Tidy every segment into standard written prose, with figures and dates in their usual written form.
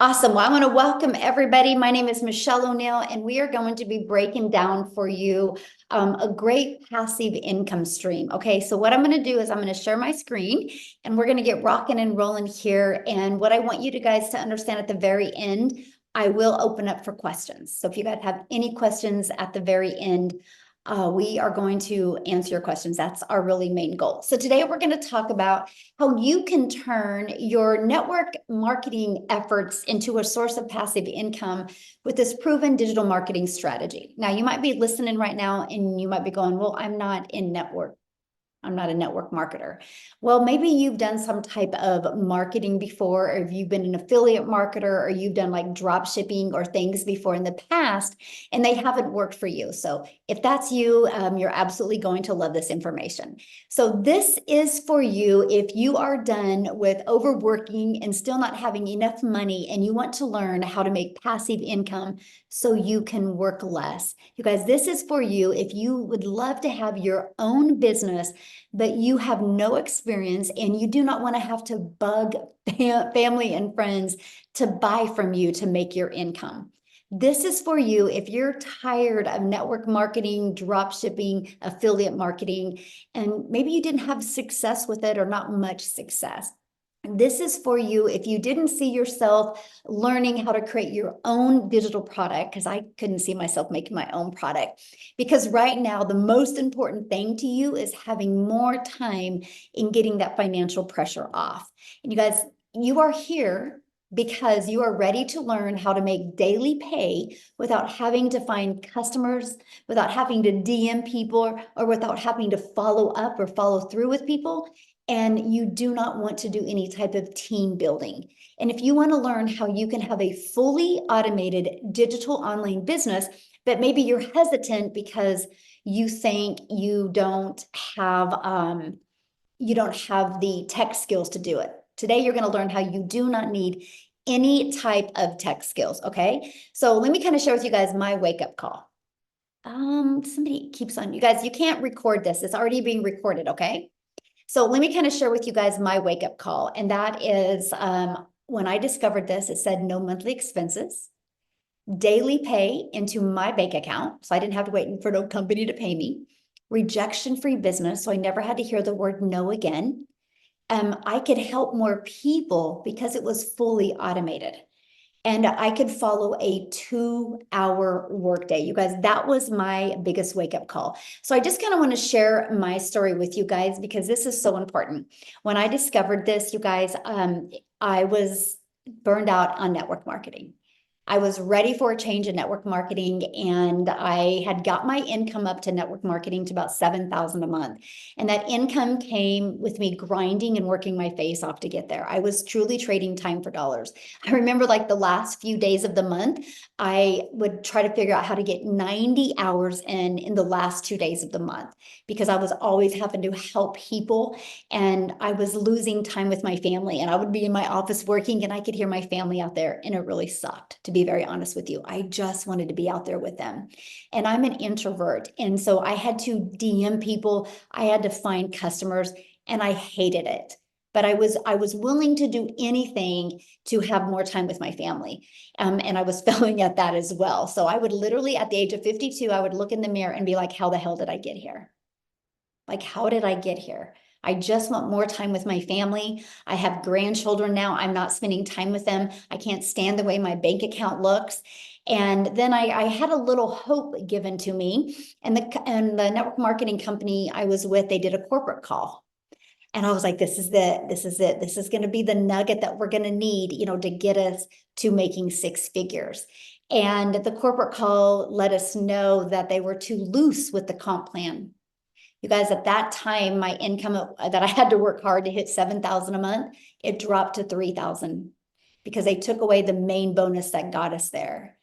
Awesome. Well, I want to welcome everybody. My name is Michelle O'Neill, and we are going to be breaking down for you a great passive income stream. Okay, so what I'm going to do is I'm going to share my screen and we're going to get rocking and rolling here. And what I want you guys to understand at the very end, I will open up for questions. So if you guys have any questions at the very end, we are going to answer your questions. That's our really main goal. So today we're going to talk about how you can turn your network marketing efforts into a source of passive income with this proven digital marketing strategy. Now, you might be listening right now and you might be going, well, I'm not a network marketer. Well, maybe you've done some type of marketing before, or if you've been an affiliate marketer, or you've done like drop shipping or things before in the past, and they haven't worked for you. So if that's you, you're absolutely going to love this information. So this is for you if you are done with overworking and still not having enough money, and you want to learn how to make passive income so you can work less. You guys, this is for you if you would love to have your own business, but you have no experience and you do not want to have to bug family and friends to buy from you to make your income. This is for you if you're tired of network marketing, drop shipping, affiliate marketing, and maybe you didn't have success with it or not much success. This is for you if you didn't see yourself learning how to create your own digital product, because I couldn't see myself making my own product. Because right now, the most important thing to you is having more time in getting that financial pressure off. And you guys, you are here because you are ready to learn how to make daily pay without having to find customers, without having to DM people, or without having to follow up or follow through with people. And you do not want to do any type of team building. And if you want to learn how you can have a fully automated digital online business, but maybe you're hesitant because you think you don't have the tech skills to do it. Today, you're going to learn how you do not need any type of tech skills. Okay. So let me kind of share with you guys my wake-up call. Somebody keeps on, you guys, you can't record this. It's already being recorded. Okay. So let me kind of share with you guys my wake-up call. And that is when I discovered this, it said no monthly expenses, daily pay into my bank account. So I didn't have to wait for no company to pay me. Rejection-free business. So I never had to hear the word no again. I could help more people because it was fully automated. And I could follow a 2-hour workday. You guys, that was my biggest wake-up call. So I just kind of want to share my story with you guys because this is so important. When I discovered this, you guys, I was burned out on network marketing. I was ready for a change in network marketing, and I had got my income up to network marketing to about $7,000 a month. And that income came with me grinding and working my face off to get there. I was truly trading time for dollars. I remember like the last few days of the month, I would try to figure out how to get 90 hours in the last 2 days of the month because I was always having to help people and I was losing time with my family. And I would be in my office working and I could hear my family out there, and it really sucked, to be very honest with you. I just wanted to be out there with them. And I'm an introvert. And so I had to DM people, I had to find customers, and I hated it. But I was willing to do anything to have more time with my family. And I was failing at that as well. So I would literally, at the age of 52, I would look in the mirror and be like, how the hell did I get here? Like, how did I get here? I just want more time with my family. I have grandchildren now. I'm not spending time with them. I can't stand the way my bank account looks. And then I had a little hope given to me. And the network marketing company I was with, they did a corporate call. And I was like, this is it. This is it. This is going to be the nugget that we're going to need, to get us to making 6 figures. And the corporate call let us know that they were too loose with the comp plan. You guys, at that time, my income that I had to work hard to hit 7,000 a month, it dropped to 3,000 because they took away the main bonus that got us there.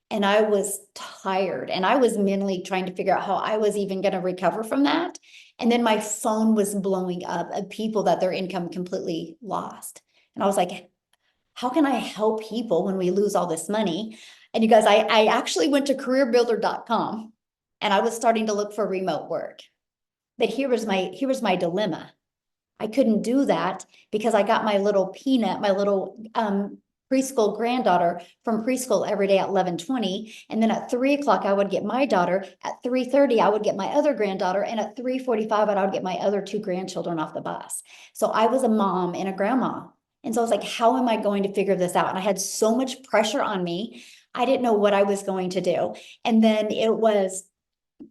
And I was tired and I was mentally trying to figure out how I was even going to recover from that. And then my phone was blowing up of people that their income completely lost. And I was like, how can I help people when we lose all this money? And you guys, I actually went to careerbuilder.com and I was starting to look for remote work. But here was my dilemma. I couldn't do that because I got my little peanut, my little preschool granddaughter from preschool every day at 11:20. And then at 3 o'clock, I would get my daughter. At 3:30, I would get my other granddaughter. And at 3:45, I would get my other two grandchildren off the bus. So I was a mom and a grandma. And so I was like, how am I going to figure this out? And I had so much pressure on me. I didn't know what I was going to do. And then it was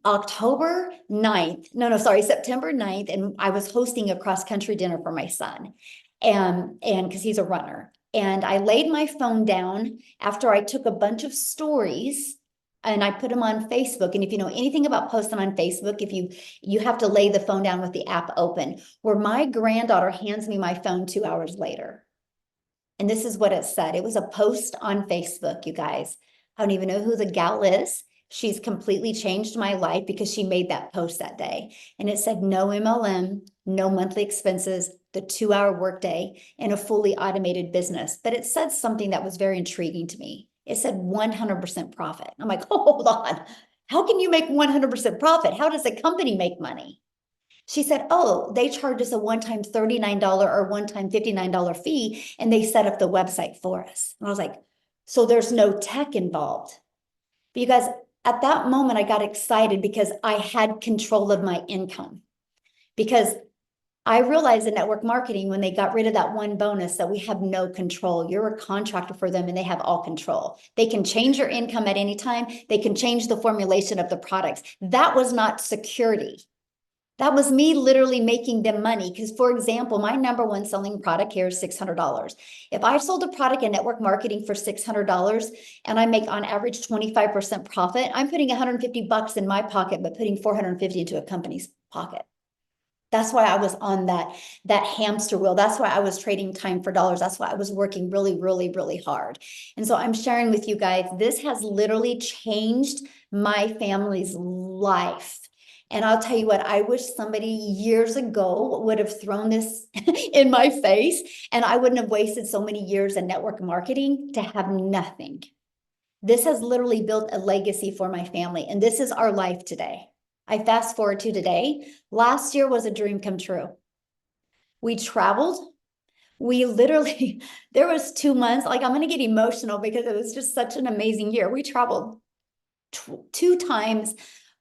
October 9th. Sorry, September 9th. And I was hosting a cross country dinner for my son. And because he's a runner. And I laid my phone down after I took a bunch of stories and I put them on Facebook. And if you know anything about posting on Facebook, if you have to lay the phone down with the app open, where my granddaughter hands me my phone 2 hours later. And this is what it said. It was a post on Facebook, you guys. I don't even know who the gal is. She's completely changed my life because she made that post that day. And it said, no MLM, no monthly expenses, the 2-hour workday, and a fully automated business. But it said something that was very intriguing to me. It said 100% profit. I'm like, oh, hold on. How can you make 100% profit? How does a company make money? She said, oh, they charge us a one-time $39 or one-time $59 fee, and they set up the website for us. And I was like, so there's no tech involved. But you guys, at that moment, I got excited because I had control of my income. Because I realized in network marketing, when they got rid of that one bonus, that we have no control. You're a contractor for them and they have all control. They can change your income at any time. They can change the formulation of the products. That was not security. That was me literally making them money. Because, for example, my number one selling product here is $600. If I sold a product in network marketing for $600 and I make on average 25% profit, I'm putting $150 in my pocket, but putting $450 into a company's pocket. That's why I was on that hamster wheel. That's why I was trading time for dollars. That's why I was working really, really, really hard. And so I'm sharing with you guys, this has literally changed my family's life. And I'll tell you what, I wish somebody years ago would have thrown this in my face, and I wouldn't have wasted so many years in network marketing to have nothing. This has literally built a legacy for my family, and this is our life today. I fast forward to today. Last year was a dream come true. We traveled. We literally, there was 2 months, like I'm going to get emotional because it was just such an amazing year. We traveled 2 times.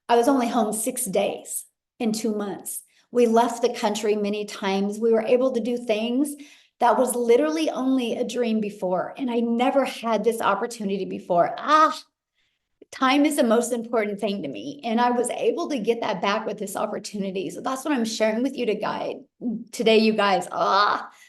I was only home 6 days in 2 months. We left the country many times. We were able to do things that was literally only a dream before. And I never had this opportunity before. Time is the most important thing to me. And I was able to get that back with this opportunity. So that's what I'm sharing with you today, you guys.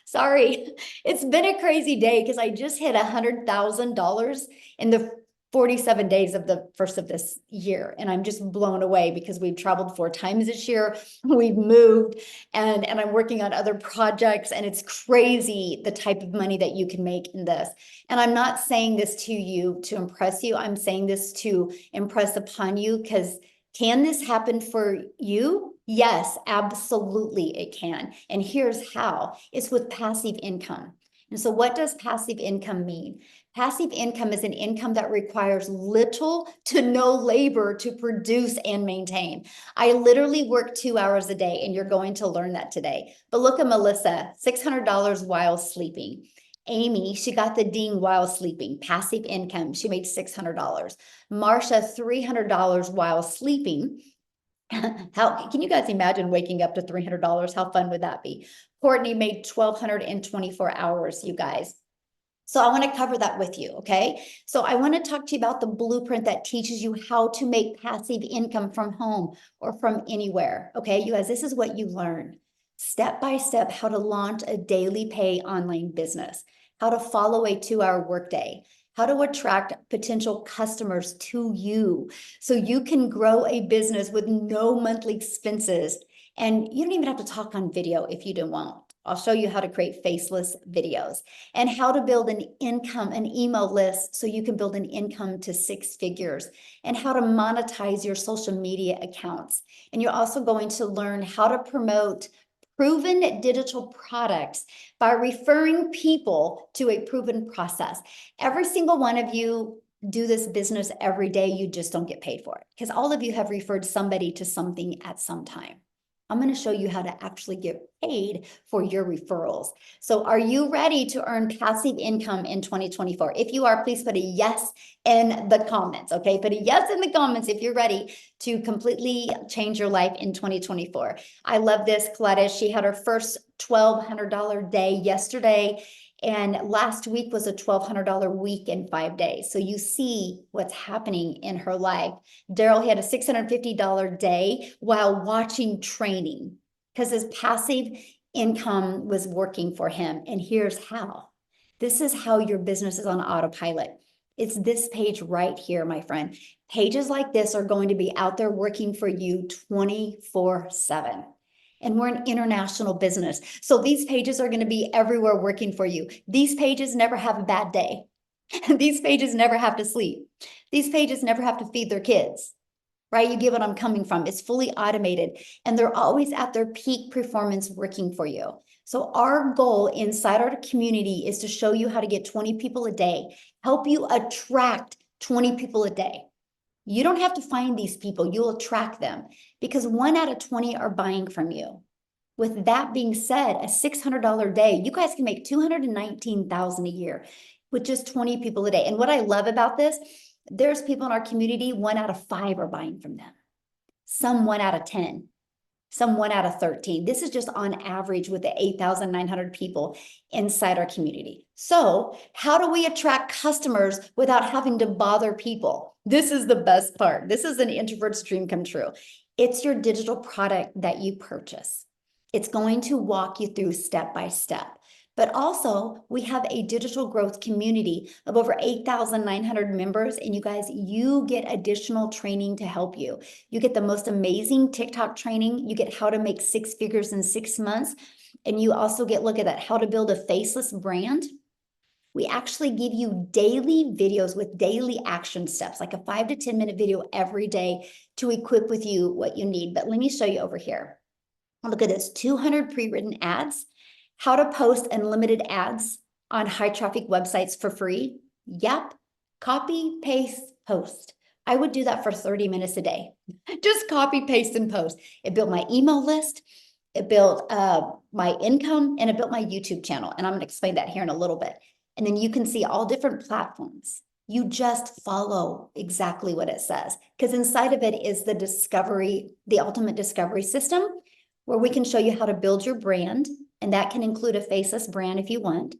Sorry. It's been a crazy day because I just hit $100,000 in the 47 days of the first of this year. And I'm just blown away because we've traveled 4 times this year. We've moved and I'm working on other projects, and it's crazy the type of money that you can make in this. And I'm not saying this to you to impress you. I'm saying this to impress upon you, because can this happen for you? Yes, absolutely it can. And here's how. It's with passive income. And so what does passive income mean? Passive income is an income that requires little to no labor to produce and maintain. I literally work 2 hours a day, and you're going to learn that today. But look at Melissa, $600 while sleeping. Amy, she got the ding while sleeping, passive income. She made $600. Marsha, $300 while sleeping. How can you guys imagine waking up to $300? How fun would that be? Courtney made 1,200 in 24 hours, you guys. So I want to cover that with you, okay? So I want to talk to you about the blueprint that teaches you how to make passive income from home or from anywhere, okay? You guys, this is what you learn. Step by step, how to launch a daily pay online business, how to follow a 2-hour workday, how to attract potential customers to you so you can grow a business with no monthly expenses. And you don't even have to talk on video if you don't want. I'll show you how to create faceless videos and how to build an income, an email list so you can build an income to 6 figures, and how to monetize your social media accounts. And you're also going to learn how to promote proven digital products by referring people to a proven process. Every single one of you do this business every day. You just don't get paid for it because all of you have referred somebody to something at some time. I'm going to show you how to actually get paid for your referrals. So are you ready to earn passive income in 2024? If you are, please put a yes in the comments, okay? Put a yes in the comments if you're ready to completely change your life in 2024. I love this, Coletta. She had her first $1,200 day yesterday, and last week was a $1,200 week in 5 days. So you see what's happening in her life. Daryl had a $650 day while watching training because his passive income was working for him. And here's how. This is how your business is on autopilot. It's this page right here, my friend. Pages like this are going to be out there working for you 24/7. And we're an international business. So these pages are going to be everywhere working for you. These pages never have a bad day. These pages never have to sleep. These pages never have to feed their kids, right? You get what I'm coming from. It's fully automated, and they're always at their peak performance working for you. So our goal inside our community is to show you how to get 20 people a day, help you attract 20 people a day. You don't have to find these people, you'll attract them because 1 out of 20 are buying from you. With that being said, a $600 day, you guys can make $219,000 a year with just 20 people a day. And what I love about this, there's people in our community, 1 out of 5 are buying from them. Some 1 out of 10, some 1 out of 13. This is just on average with the 8,900 people inside our community. So how do we attract customers without having to bother people? This is the best part. This is an introvert's dream come true. It's your digital product that you purchase. It's going to walk you through step by step. But also, we have a digital growth community of over 8,900 members. And you guys, you get additional training to help you. You get the most amazing TikTok training. You get how to make 6 figures in 6 months. And you also get, look at that, how to build a faceless brand. We actually give you daily videos with daily action steps, like a 5 to 10 minute video every day to equip with you what you need. But let me show you over here. Look at this, 200 pre-written ads. How to post unlimited ads on high traffic websites for free. Yep, copy, paste, post. I would do that for 30 minutes a day. Just copy, paste, and post. It built my email list. It built my income, and it built my YouTube channel. And I'm going to explain that here in a little bit. And then you can see all different platforms. You just follow exactly what it says, because inside of it is the discovery, the ultimate discovery system, where we can show you how to build your brand. And that can include a faceless brand if you want.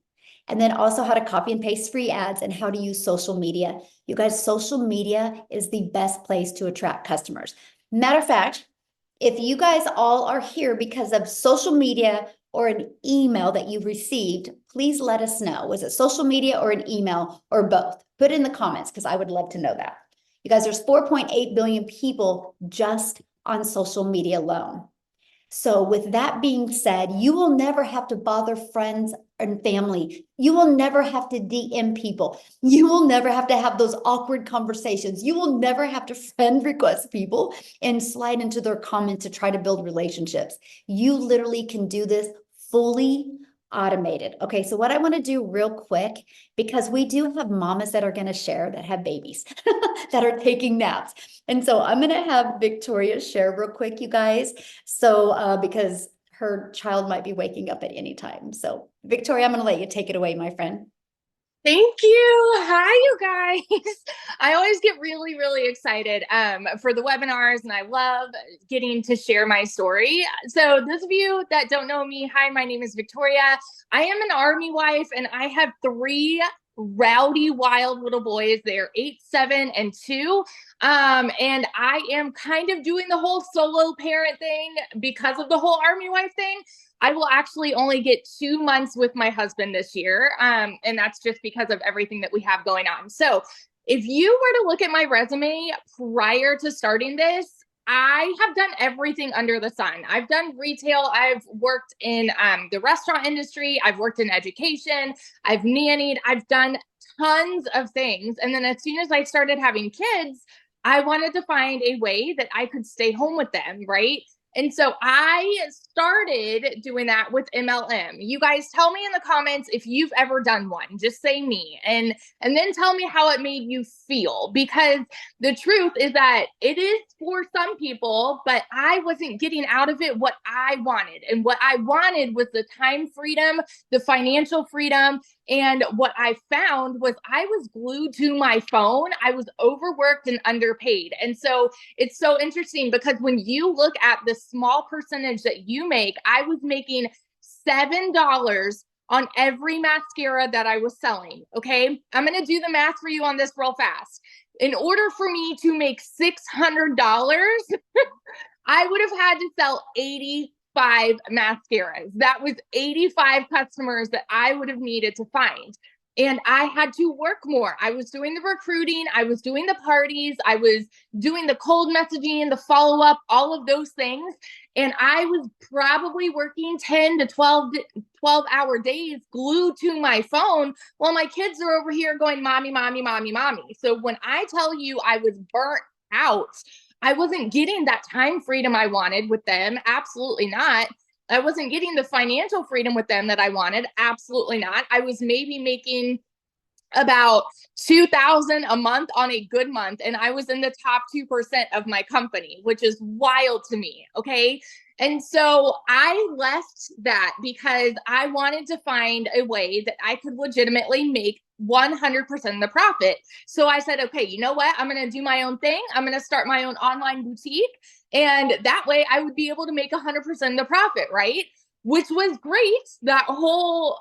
And then also how to copy and paste free ads and how to use social media. You guys, social media is the best place to attract customers. Matter of fact, if you guys all are here because of social media or an email that you received, please let us know. Was it social media or an email or both? Put it in the comments because I would love to know that. You guys, there's 4.8 billion people just on social media alone. So with that being said, you will never have to bother friends and family. You will never have to DM people. You will never have to have those awkward conversations. You will never have to friend request people and slide into their comments to try to build relationships. You literally can do this fully automated. Okay, so what I want to do real quick, because we do have mamas that are going to share that have babies that are taking naps. And so I'm going to have Victoria share real quick, you guys. So because her child might be waking up at any time. So Victoria, I'm going to let you take it away, my friend. Thank you. Hi, you guys. I always get really, really excited for the webinars, and I love getting to share my story. So those of you that don't know me, hi, my name is Victoria. I am an Army wife, and I have 3 rowdy, wild little boys. They're 8, 7, and 2. And I am kind of doing the whole solo parent thing because of the whole Army wife thing. I will actually only get 2 months with my husband this year. And that's just because of everything that we have going on. So if you were to look at my resume prior to starting this, I have done everything under the sun. I've done retail. I've worked in the restaurant industry. I've worked in education. I've nannied. I've done tons of things. And then as soon as I started having kids, I wanted to find a way that I could stay home with them, right? And so I started doing that with MLM. You guys tell me in the comments if you've ever done one. Just say me, and then tell me how it made you feel, because the truth is that it is for some people, but I wasn't getting out of it what I wanted. And what I wanted was the time freedom, the financial freedom. And what I found was I was glued to my phone. I was overworked and underpaid. And so it's so interesting, because when you look at the small percentage that you make, I was making $7 on every mascara that I was selling. Okay. I'm going to do the math for you on this real fast. In order for me to make $600, I would have had to sell 85 mascaras. That was 85 customers that I would have needed to find. And I had to work more. I was doing the recruiting, I was doing the parties, I was doing the cold messaging, the follow-up, all of those things. And I was probably working 10 to 12-hour days glued to my phone while my kids are over here going, mommy, mommy, mommy, mommy. So when I tell you I was burnt out, I wasn't getting that time freedom I wanted with them. Absolutely not. I wasn't getting the financial freedom with them that I wanted. Absolutely not. I was maybe making about $2,000 a month on a good month, and I was in the top 2% of my company, which is wild to me. Okay. And so I left that because I wanted to find a way that I could legitimately make 100% of the profit. So I said, okay, you know what? I'm going to do my own thing. I'm going to start my own online boutique. And that way I would be able to make 100% of the profit, right? Which was great. The whole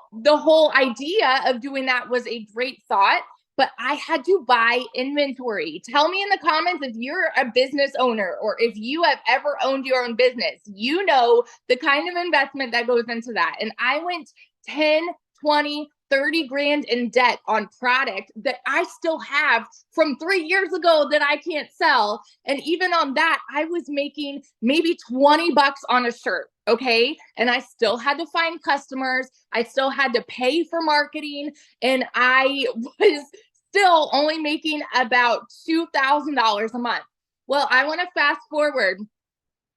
idea of doing that was a great thought, but I had to buy inventory. Tell me in the comments if you're a business owner, or if you have ever owned your own business. You know the kind of investment that goes into that. And I went 10, 20, 30 grand in debt on product that I still have from 3 years ago that I can't sell. And even on that, I was making maybe 20 bucks on a shirt. Okay. And I still had to find customers. I still had to pay for marketing. And I was still only making about $2,000 a month. Well, I want to fast forward.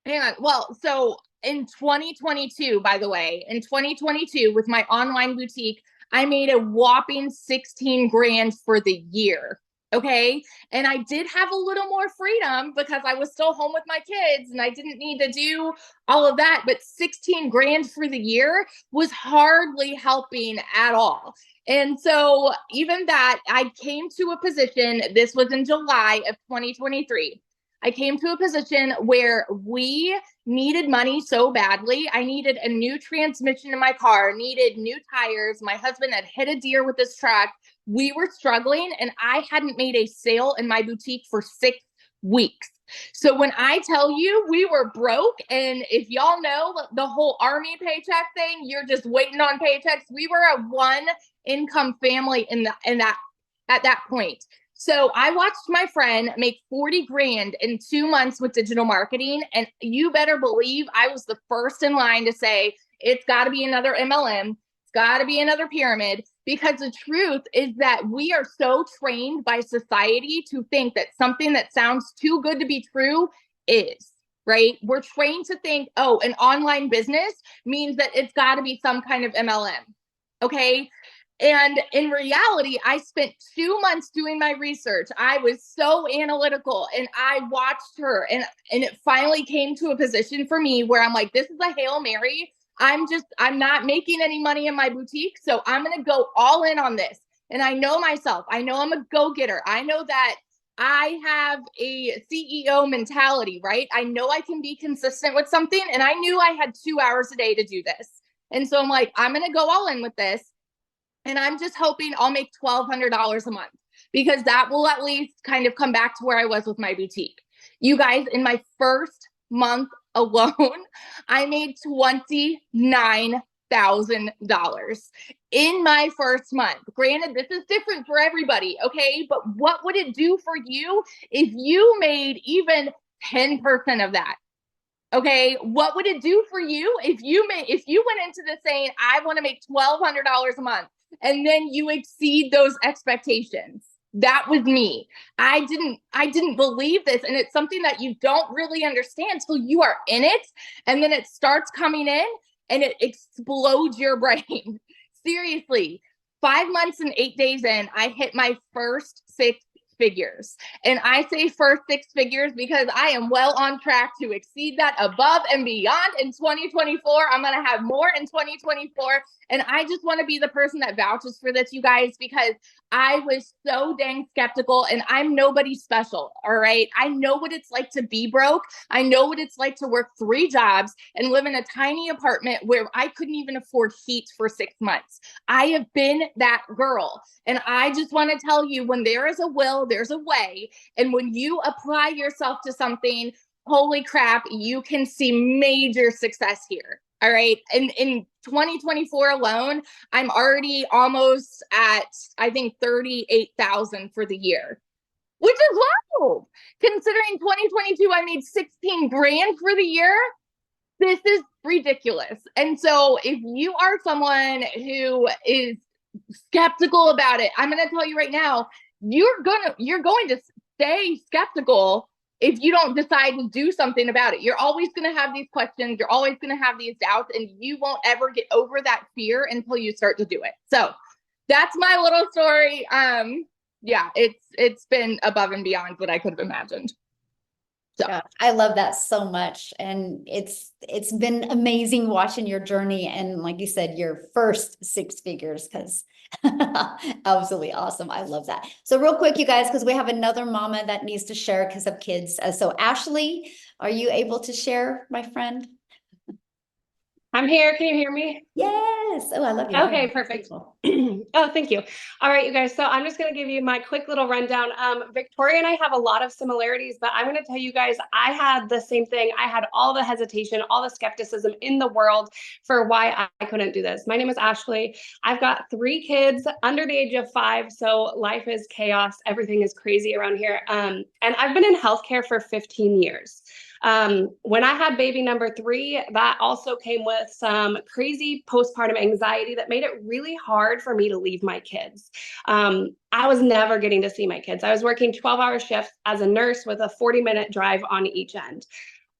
Hang on. Well, so in 2022, by the way, in 2022, with my online boutique, I made a whopping 16 grand for the year. Okay. And I did have a little more freedom because I was still home with my kids and I didn't need to do all of that. But 16 grand for the year was hardly helping at all. And so even that, I came to a position, this was in July of 2023. I came to a position where we needed money so badly. I needed a new transmission in my car, needed new tires. My husband had hit a deer with his truck. We were struggling, and I hadn't made a sale in my boutique for 6 weeks. So when I tell you we were broke, and if y'all know the whole army paycheck thing, you're just waiting on paychecks. We were a one income family at that point. So I watched my friend make 40 grand in 2 months with digital marketing. And you better believe I was the first in line to say, it's got to be another MLM. It's got to be another pyramid, because the truth is that we are so trained by society to think that something that sounds too good to be true is, right? We're trained to think, oh, an online business means that it's got to be some kind of MLM. Okay. And in reality, I spent 2 months doing my research. I was so analytical, and I watched her, and it finally came to a position for me where I'm like, this is a Hail Mary. I'm not making any money in my boutique. So I'm going to go all in on this. And I know myself. I know I'm a go-getter. I know that I have a CEO mentality, right? I know I can be consistent with something. And I knew I had 2 hours a day to do this. And so I'm like, I'm going to go all in with this. And I'm just hoping I'll make $1,200 a month, because that will at least kind of come back to where I was with my boutique. You guys, in my first month alone, I made $29,000 in my first month. Granted, this is different for everybody, okay? But what would it do for you if you made even 10% of that? Okay, what would it do for you if you went into this saying, I want to make $1,200 a month, and then you exceed those expectations? That was me. I didn't believe this. And it's something that you don't really understand till you are in it. And then it starts coming in and it explodes your brain. Seriously. 5 months and 8 days in, I hit my first six figures. And I say first six figures because I am well on track to exceed that above and beyond in 2024. I'm going to have more in 2024. And I just want to be the person that vouches for this, you guys, because I was so dang skeptical and I'm nobody special. All right. I know what it's like to be broke. I know what it's like to work 3 jobs and live in a tiny apartment where I couldn't even afford heat for 6 months. I have been that girl. And I just want to tell you, when there is a will, there's a way. And when you apply yourself to something, holy crap, you can see major success here. All right. And in 2024 alone, I'm already almost at, I think, 38,000 for the year, which is low. Considering 2022, I made 16 grand for the year. This is ridiculous. And so if you are someone who is skeptical about it, I'm going to tell you right now, you're going to stay skeptical if you don't decide to do something about it. You're always going to have these questions. You're always going to have these doubts, and you won't ever get over that fear until you start to do it. So that's my little story. Yeah, it's been above and beyond what I could have imagined. So. Yeah, I love that so much. And it's been amazing watching your journey. And like you said, your first 6 figures, because absolutely awesome. I love that. So real quick, you guys, because we have another mama that needs to share because of kids. So Ashley, are you able to share, my friend? I'm here. Can you hear me? Yes. Oh, I love you. Okay, perfect. Oh, thank you. All right, you guys. So I'm just going to give you my quick little rundown. Victoria and I have a lot of similarities, but I'm going to tell you guys, I had the same thing. I had all the hesitation, all the skepticism in the world for why I couldn't do this. My name is Ashley. I've got 3 kids under the age of 5. So life is chaos. Everything is crazy around here. And I've been in healthcare for 15 years. When I had baby number 3, that also came with some crazy postpartum anxiety that made it really hard for me to leave my kids. I was never getting to see my kids. I was working 12-hour shifts as a nurse with a 40-minute drive on each end.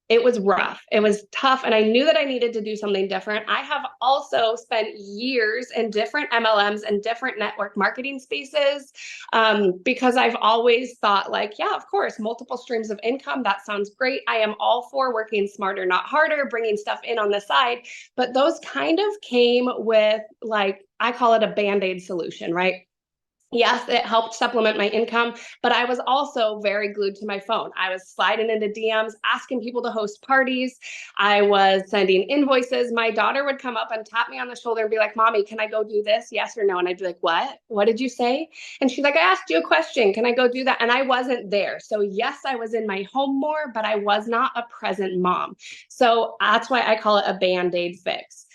It was rough. It was tough. And I knew that I needed to do something different. I have also spent years in different MLMs and different network marketing spaces because I've always thought like, yeah, of course, multiple streams of income. That sounds great. I am all for working smarter, not harder, bringing stuff in on the side. But those kind of came with, like, I call it a Band-Aid solution, right? Yes, it helped supplement my income, but I was also very glued to my phone. I was sliding into DMs, asking people to host parties. I was sending invoices. My daughter would come up and tap me on the shoulder and be like, "Mommy, can I go do this? Yes or no?" And I'd be like, "What? What did you say?" And she's like, "I asked you a question. Can I go do that?" And I wasn't there. So yes, I was in my home more, but I was not a present mom. So that's why I call it a Band-Aid fix.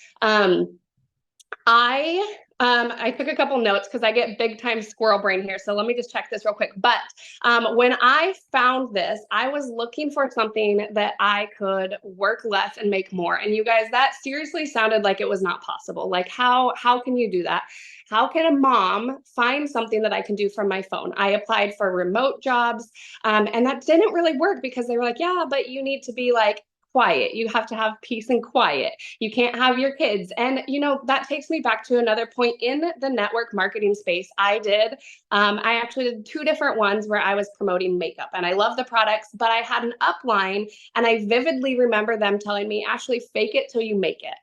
I took a couple notes because I get big time squirrel brain here. So let me just check this real quick. But when I found this, I was looking for something that I could work less and make more. And you guys, that seriously sounded like it was not possible. Like how can you do that? How can a mom find something that I can do from my phone? I applied for remote jobs and that didn't really work because they were like, yeah, but you need to be like quiet. You have to have peace and quiet. You can't have your kids. And, you know, that takes me back to another point in the network marketing space. I actually did 2 different ones where I was promoting makeup and I love the products, but I had an upline and I vividly remember them telling me, "Ashley, fake it till you make it."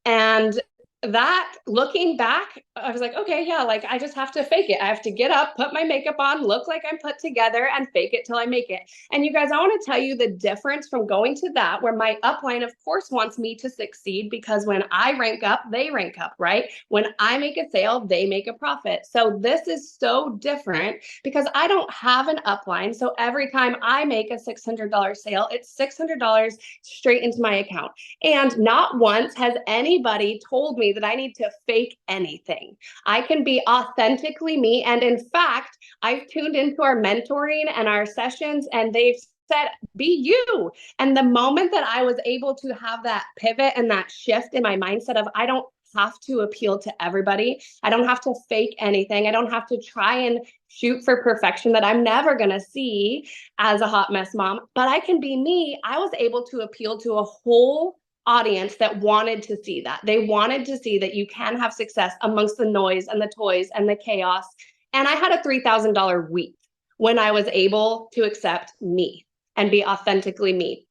And that, looking back, I was like, okay, yeah, like I just have to fake it. I have to get up, put my makeup on, look like I'm put together, and fake it till I make it. And you guys, I want to tell you the difference from going to that, where my upline, of course, wants me to succeed because when I rank up, they rank up, right? When I make a sale, they make a profit. So this is so different because I don't have an upline. So every time I make a $600 sale, it's $600 straight into my account. And not once has anybody told me that I need to fake anything. I can be authentically me. And in fact, I've tuned into our mentoring and our sessions, and they've said, be you. And the moment that I was able to have that pivot and that shift in my mindset of, I don't have to appeal to everybody. I don't have to fake anything. I don't have to try and shoot for perfection that I'm never going to see as a hot mess mom, but I can be me. I was able to appeal to a whole audience that wanted to see that. They wanted to see that you can have success amongst the noise and the toys and the chaos. And I had a $3,000 week when I was able to accept me and be authentically me.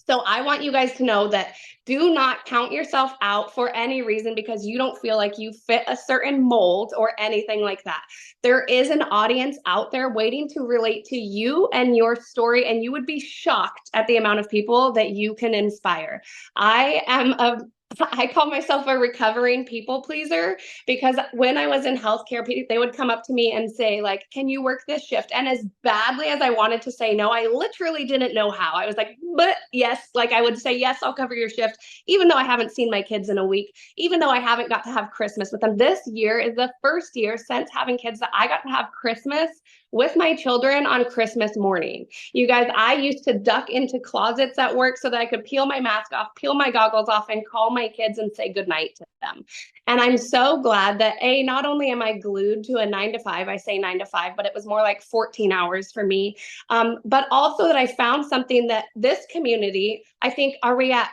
So I want you guys to know that do not count yourself out for any reason because you don't feel like you fit a certain mold or anything like that. There is an audience out there waiting to relate to you and your story, and you would be shocked at the amount of people that you can inspire. I call myself a recovering people pleaser because when I was in healthcare, they would come up to me and say, like, can you work this shift? And as badly as I wanted to say no, I literally didn't know how. I was like, but yes, like I would say, yes, I'll cover your shift, even though I haven't seen my kids in a week, even though I haven't got to have Christmas with them. This year is the first year since having kids that I got to have Christmas with my children on Christmas morning. You guys, I used to duck into closets at work so that I could peel my mask off, peel my goggles off, and call my kids and say goodnight to them. And I'm so glad that not only am I glued to a 9 to 5, I say 9 to 5, but it was more like 14 hours for me. But also that I found something that this community, I think, are we at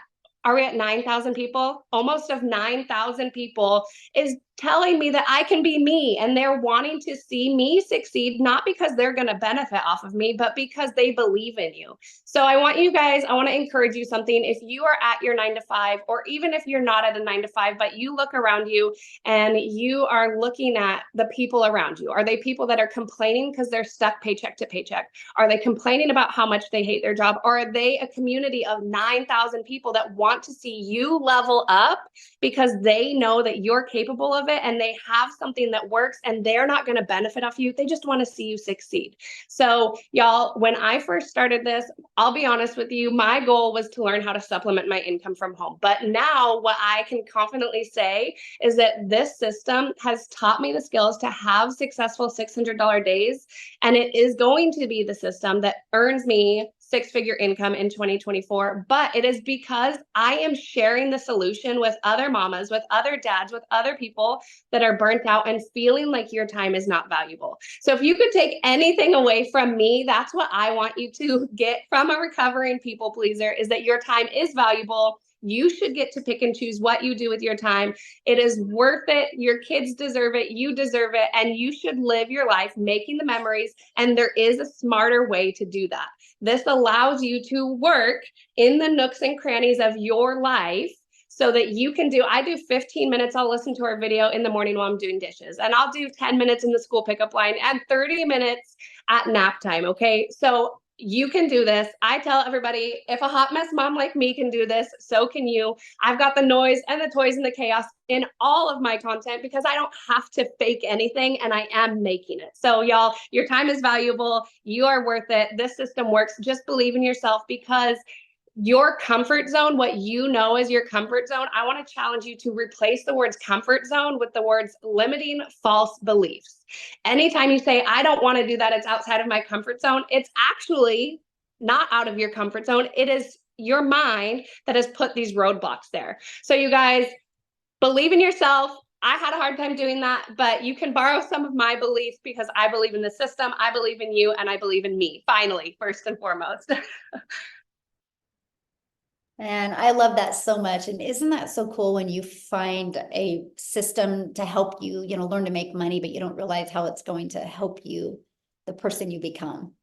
9,000 people? Almost of 9,000 people is telling me that I can be me, and they're wanting to see me succeed, not because they're going to benefit off of me, but because they believe in you. So I want to encourage you something. If you are at your 9 to 5, or even if you're not at a 9 to 5, but you look around you and you are looking at the people around you, are they people that are complaining because they're stuck paycheck to paycheck? Are they complaining about how much they hate their job? Or are they a community of 9,000 people that want to see you level up because they know that you're capable of it and they have something that works and they're not going to benefit off you? They just want to see you succeed. So y'all, when I first started this, I'll be honest with you, my goal was to learn how to supplement my income from home. But now what I can confidently say is that this system has taught me the skills to have successful $600 days. And it is going to be the system that earns me six-figure income in 2024, but it is because I am sharing the solution with other mamas, with other dads, with other people that are burnt out and feeling like your time is not valuable. So if you could take anything away from me, that's what I want you to get from a recovering people pleaser, is that your time is valuable. You should get to pick and choose what you do with your time. It is worth it. Your kids deserve it. You deserve it. And you should live your life making the memories. And there is a smarter way to do that. This allows you to work in the nooks and crannies of your life so that you can I do 15 minutes. I'll listen to our video in the morning while I'm doing dishes, and I'll do 10 minutes in the school pickup line and 30 minutes at nap time. Okay. So you can do this. I tell everybody, if a hot mess mom like me can do this, so can you. I've got the noise and the toys and the chaos in all of my content because I don't have to fake anything, and I am making it. So y'all, your time is valuable. You are worth it. This system works. Just believe in yourself, because your comfort zone, what you know is your comfort zone, I want to challenge you to replace the words comfort zone with the words limiting false beliefs. Anytime you say, I don't want to do that, it's outside of my comfort zone, it's actually not out of your comfort zone. It is your mind that has put these roadblocks there. So you guys, believe in yourself. I had a hard time doing that, but you can borrow some of my beliefs because I believe in the system, I believe in you, and I believe in me, finally, first and foremost. And I love that so much. And isn't that so cool when you find a system to help you, learn to make money, but you don't realize how it's going to help you, the person you become.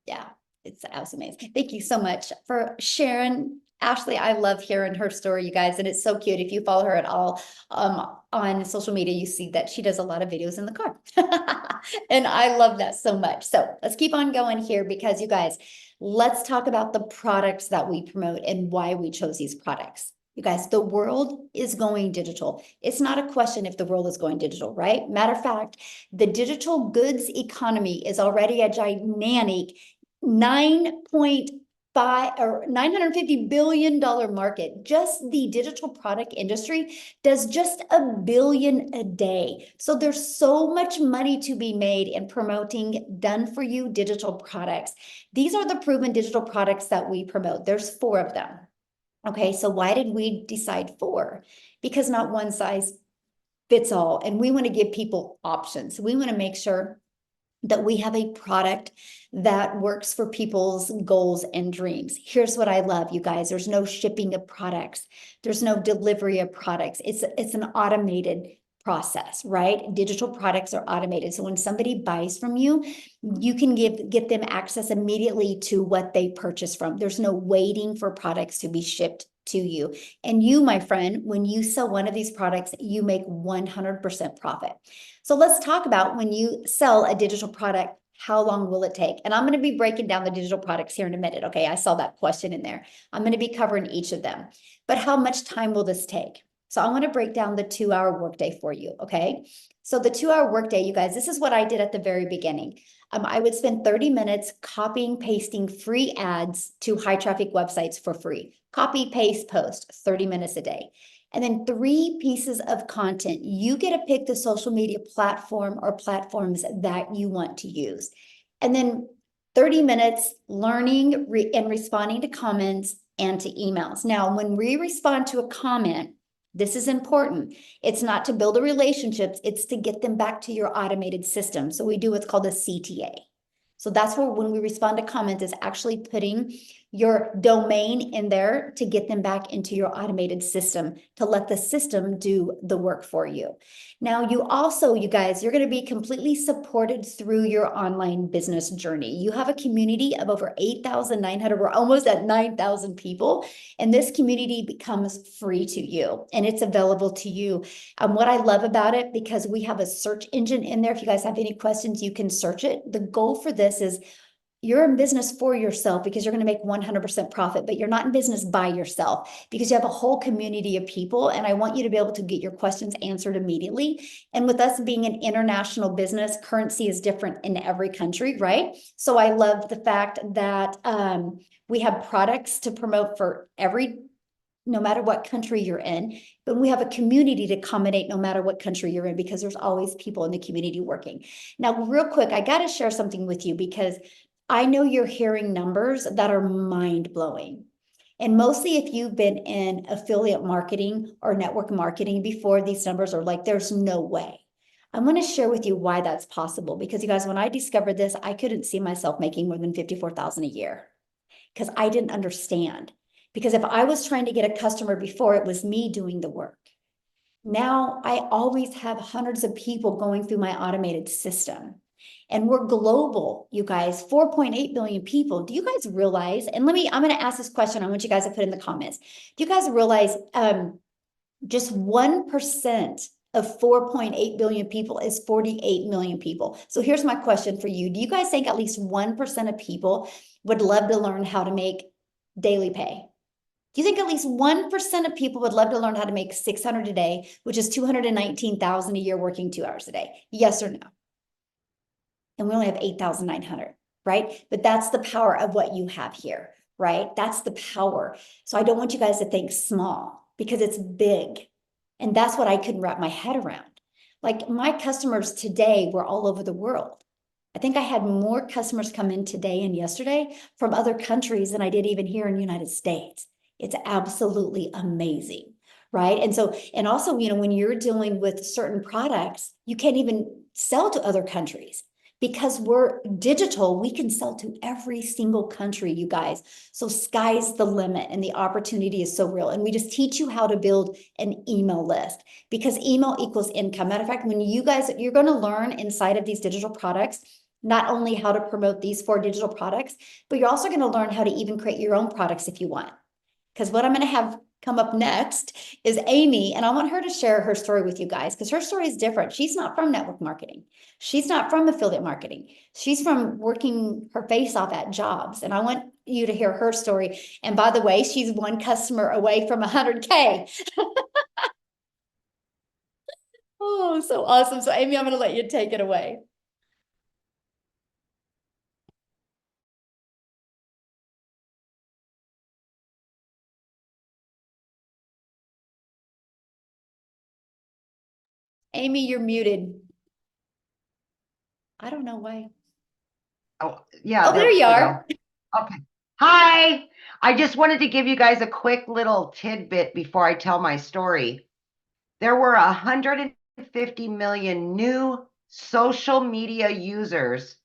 Yeah, it's amazing. Thank you so much for sharing. Ashley, I love hearing her story, you guys, and it's so cute. If you follow her at all on social media, you see that she does a lot of videos in the car. And I love that so much. So let's keep on going here, because you guys, let's talk about the products that we promote and why we chose these products. You guys, the world is going digital. It's not a question if the world is going digital, right? Matter of fact, the digital goods economy is already a gigantic $950 billion market. Just the digital product industry does just $1 billion a day. So there's so much money to be made in promoting done for you digital products. These are the proven digital products that we promote. There's 4 of them. Okay, so why did we decide Fore? Because not one size fits all, and we want to give people options. We want to make sure that we have a product that works for people's goals and dreams. Here's what I love, you guys. There's no shipping of products. There's no delivery of products. It's an automated process, right? Digital products are automated. So when somebody buys from you, you can get them access immediately to what they purchase from. There's no waiting for products to be shipped to you. And you, my friend, when you sell one of these products, you make 100% profit. So let's talk about when you sell a digital product, how long will it take? And I'm going to be breaking down the digital products here in a minute. Okay, I saw that question in there. I'm going to be covering each of them. But how much time will this take? So I want to break down the 2-hour workday for you. Okay, so the 2-hour workday, you guys, this is what I did at the very beginning. I would spend 30 minutes copying, pasting free ads to high traffic websites for free. Copy, paste, post, 30 minutes a day. And then 3 pieces of content. You get to pick the social media platform or platforms that you want to use. And then 30 minutes learning and responding to comments and to emails. Now, when we respond to a comment, this is important. It's not to build a relationships, it's to get them back to your automated system. So we do what's called a CTA. So that's where when we respond to comments is actually putting your domain in there to get them back into your automated system, to let the system do the work for you. Now, you also, you guys, you're going to be completely supported through your online business journey. You have a community of over 8,900. We're almost at 9,000 people. And this community becomes free to you and it's available to you. What I love about it, because we have a search engine in there. If you guys have any questions, you can search it. The goal for this is you're in business for yourself because you're going to make 100% profit, but you're not in business by yourself because you have a whole community of people. And I want you to be able to get your questions answered immediately. And with us being an international business, currency is different in every country, right? So I love the fact that we have products to promote for no matter what country you're in, but we have a community to accommodate no matter what country you're in because there's always people in the community working. Now, real quick, I got to share something with you because I know you're hearing numbers that are mind-blowing. And mostly if you've been in affiliate marketing or network marketing before, these numbers are like, there's no way. I'm going to share with you why that's possible because you guys, when I discovered this, I couldn't see myself making more than 54,000 a year because I didn't understand. Because if I was trying to get a customer before, it was me doing the work. Now I always have hundreds of people going through my automated system. And we're global, you guys, 4.8 billion people. Do you guys realize, and I'm going to ask this question. I want you guys to put in the comments. Do you guys realize just 1% of 4.8 billion people is 48 million people? So here's my question for you. Do you guys think at least 1% of people would love to learn how to make daily pay? Do you think at least 1% of people would love to learn how to make 600 a day, which is 219,000 a year working 2 hours a day? Yes or no? And we only have 8,900, right? But that's the power of what you have here, right? That's the power. So I don't want you guys to think small because it's big. And that's what I couldn't wrap my head around. Like my customers today were all over the world. I think I had more customers come in today and yesterday from other countries than I did even here in the United States. It's absolutely amazing, right? And so, and also, when you're dealing with certain products, you can't even sell to other countries because we're digital. We can sell to every single country, you guys. So sky's the limit and the opportunity is so real. And we just teach you how to build an email list because email equals income. Matter of fact, when you guys, you're going to learn inside of these digital products, not only how to promote these 4 digital products, but you're also going to learn how to even create your own products if you want. Because what I'm going to have come up next is Amy, and I want her to share her story with you guys because her story is different. She's not from network marketing. She's not from affiliate marketing. She's from working her face off at jobs. And I want you to hear her story. And by the way, she's 1 customer away from 100K. Oh, so awesome. So Amy, I'm going to let you take it away. Amy, you're muted. I don't know why. Oh, yeah. Oh, there you we are. go. Okay. Hi, I just wanted to give you guys a quick little tidbit before I tell my story. There were 150 million new social media users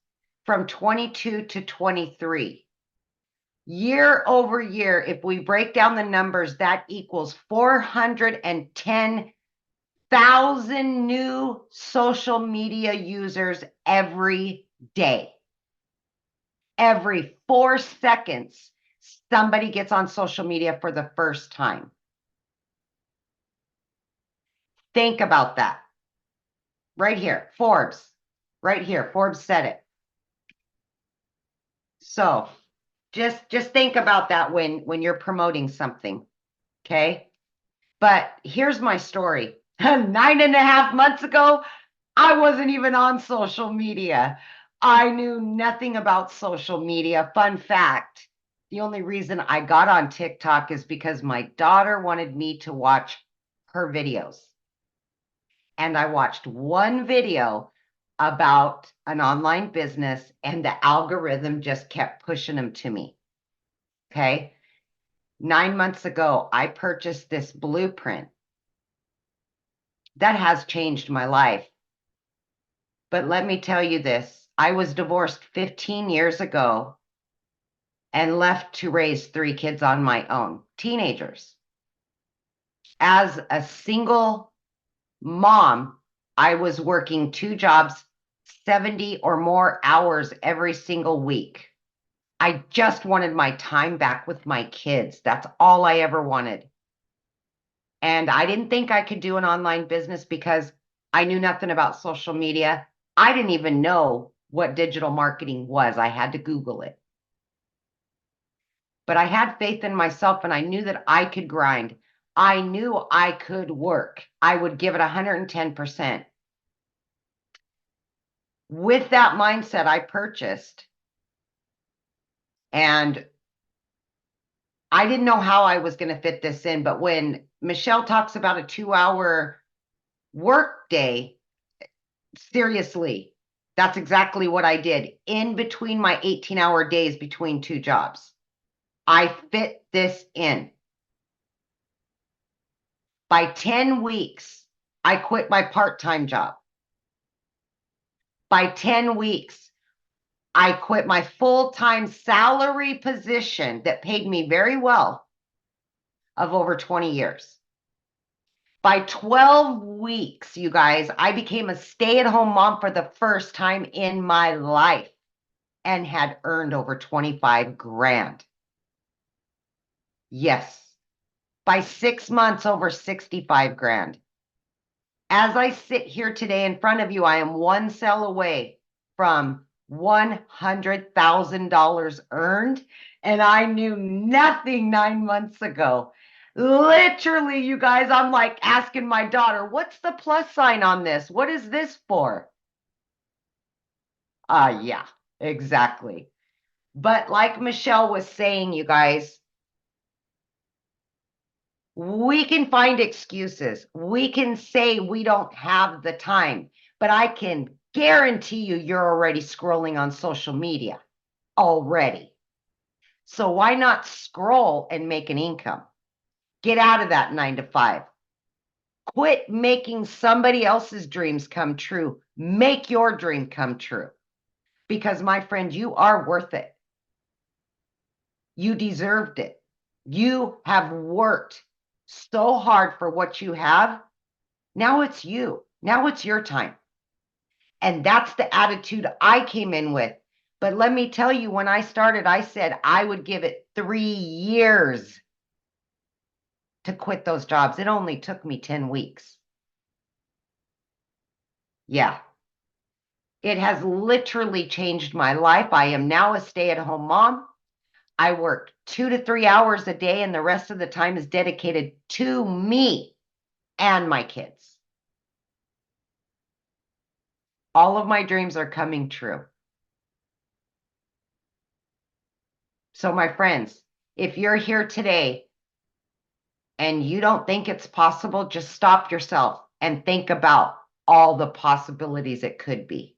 from 22 to 23. Year over year, if we break down the numbers, that equals 410,000 new social media users every day. Every 4 seconds, somebody gets on social media for the first time. Think about that. Right here, Forbes. Right here, Forbes said it. So just think about that when you're promoting something, okay? But here's my story. 9.5 months ago, I wasn't even on social media. I knew nothing about social media. Fun fact, the only reason I got on TikTok is because my daughter wanted me to watch her videos. And I watched one video about an online business, and the algorithm just kept pushing them to me. Okay. 9 months ago, I purchased this blueprint that has changed my life. But let me tell you this, I was divorced 15 years ago and left to raise 3 kids on my own, teenagers. As a single mom, I was working 2 jobs, 70 or more hours every single week. I just wanted my time back with my kids. That's all I ever wanted. And I didn't think I could do an online business because I knew nothing about social media. I didn't even know what digital marketing was. I had to Google it. But I had faith in myself and I knew that I could grind. I knew I could work. I would give it 110%. With that mindset, I purchased, and I didn't know how I was going to fit this in. But when Michelle talks about a 2-hour work day, seriously, that's exactly what I did in between my 18-hour days between 2 jobs. I fit this in. By 10 weeks, I quit my part-time job. By 10 weeks, I quit my full-time salary position that paid me very well of over 20 years. By 12 weeks, you guys, I became a stay-at-home mom for the first time in my life and had earned over 25 grand. Yes. By 6 months, over 65 grand. As I sit here today in front of you, I am one sale away from $100,000 earned, and I knew nothing 9 months ago. Literally, you guys, I'm like asking my daughter, what's the plus sign on this? What is this for? Yeah, exactly. But like Michelle was saying, you guys, we can find excuses. We can say we don't have the time, but I can guarantee you you're already scrolling on social media already. So why not scroll and make an income? Get out of that 9 to 5. Quit making somebody else's dreams come true. Make your dream come true. Because my friend, you are worth it. You deserved it. You have worked so hard for what you have. Now it's you. Now it's your time. And that's the attitude I came in with. But let me tell you, when I started, I said I would give it 3 years to quit those jobs. It only took me 10 weeks. Yeah. It has literally changed my life. I am now a stay-at-home mom. I work 2 to 3 hours a day, and the rest of the time is dedicated to me and my kids. All of my dreams are coming true. So my friends, if you're here today and you don't think it's possible, just stop yourself and think about all the possibilities it could be.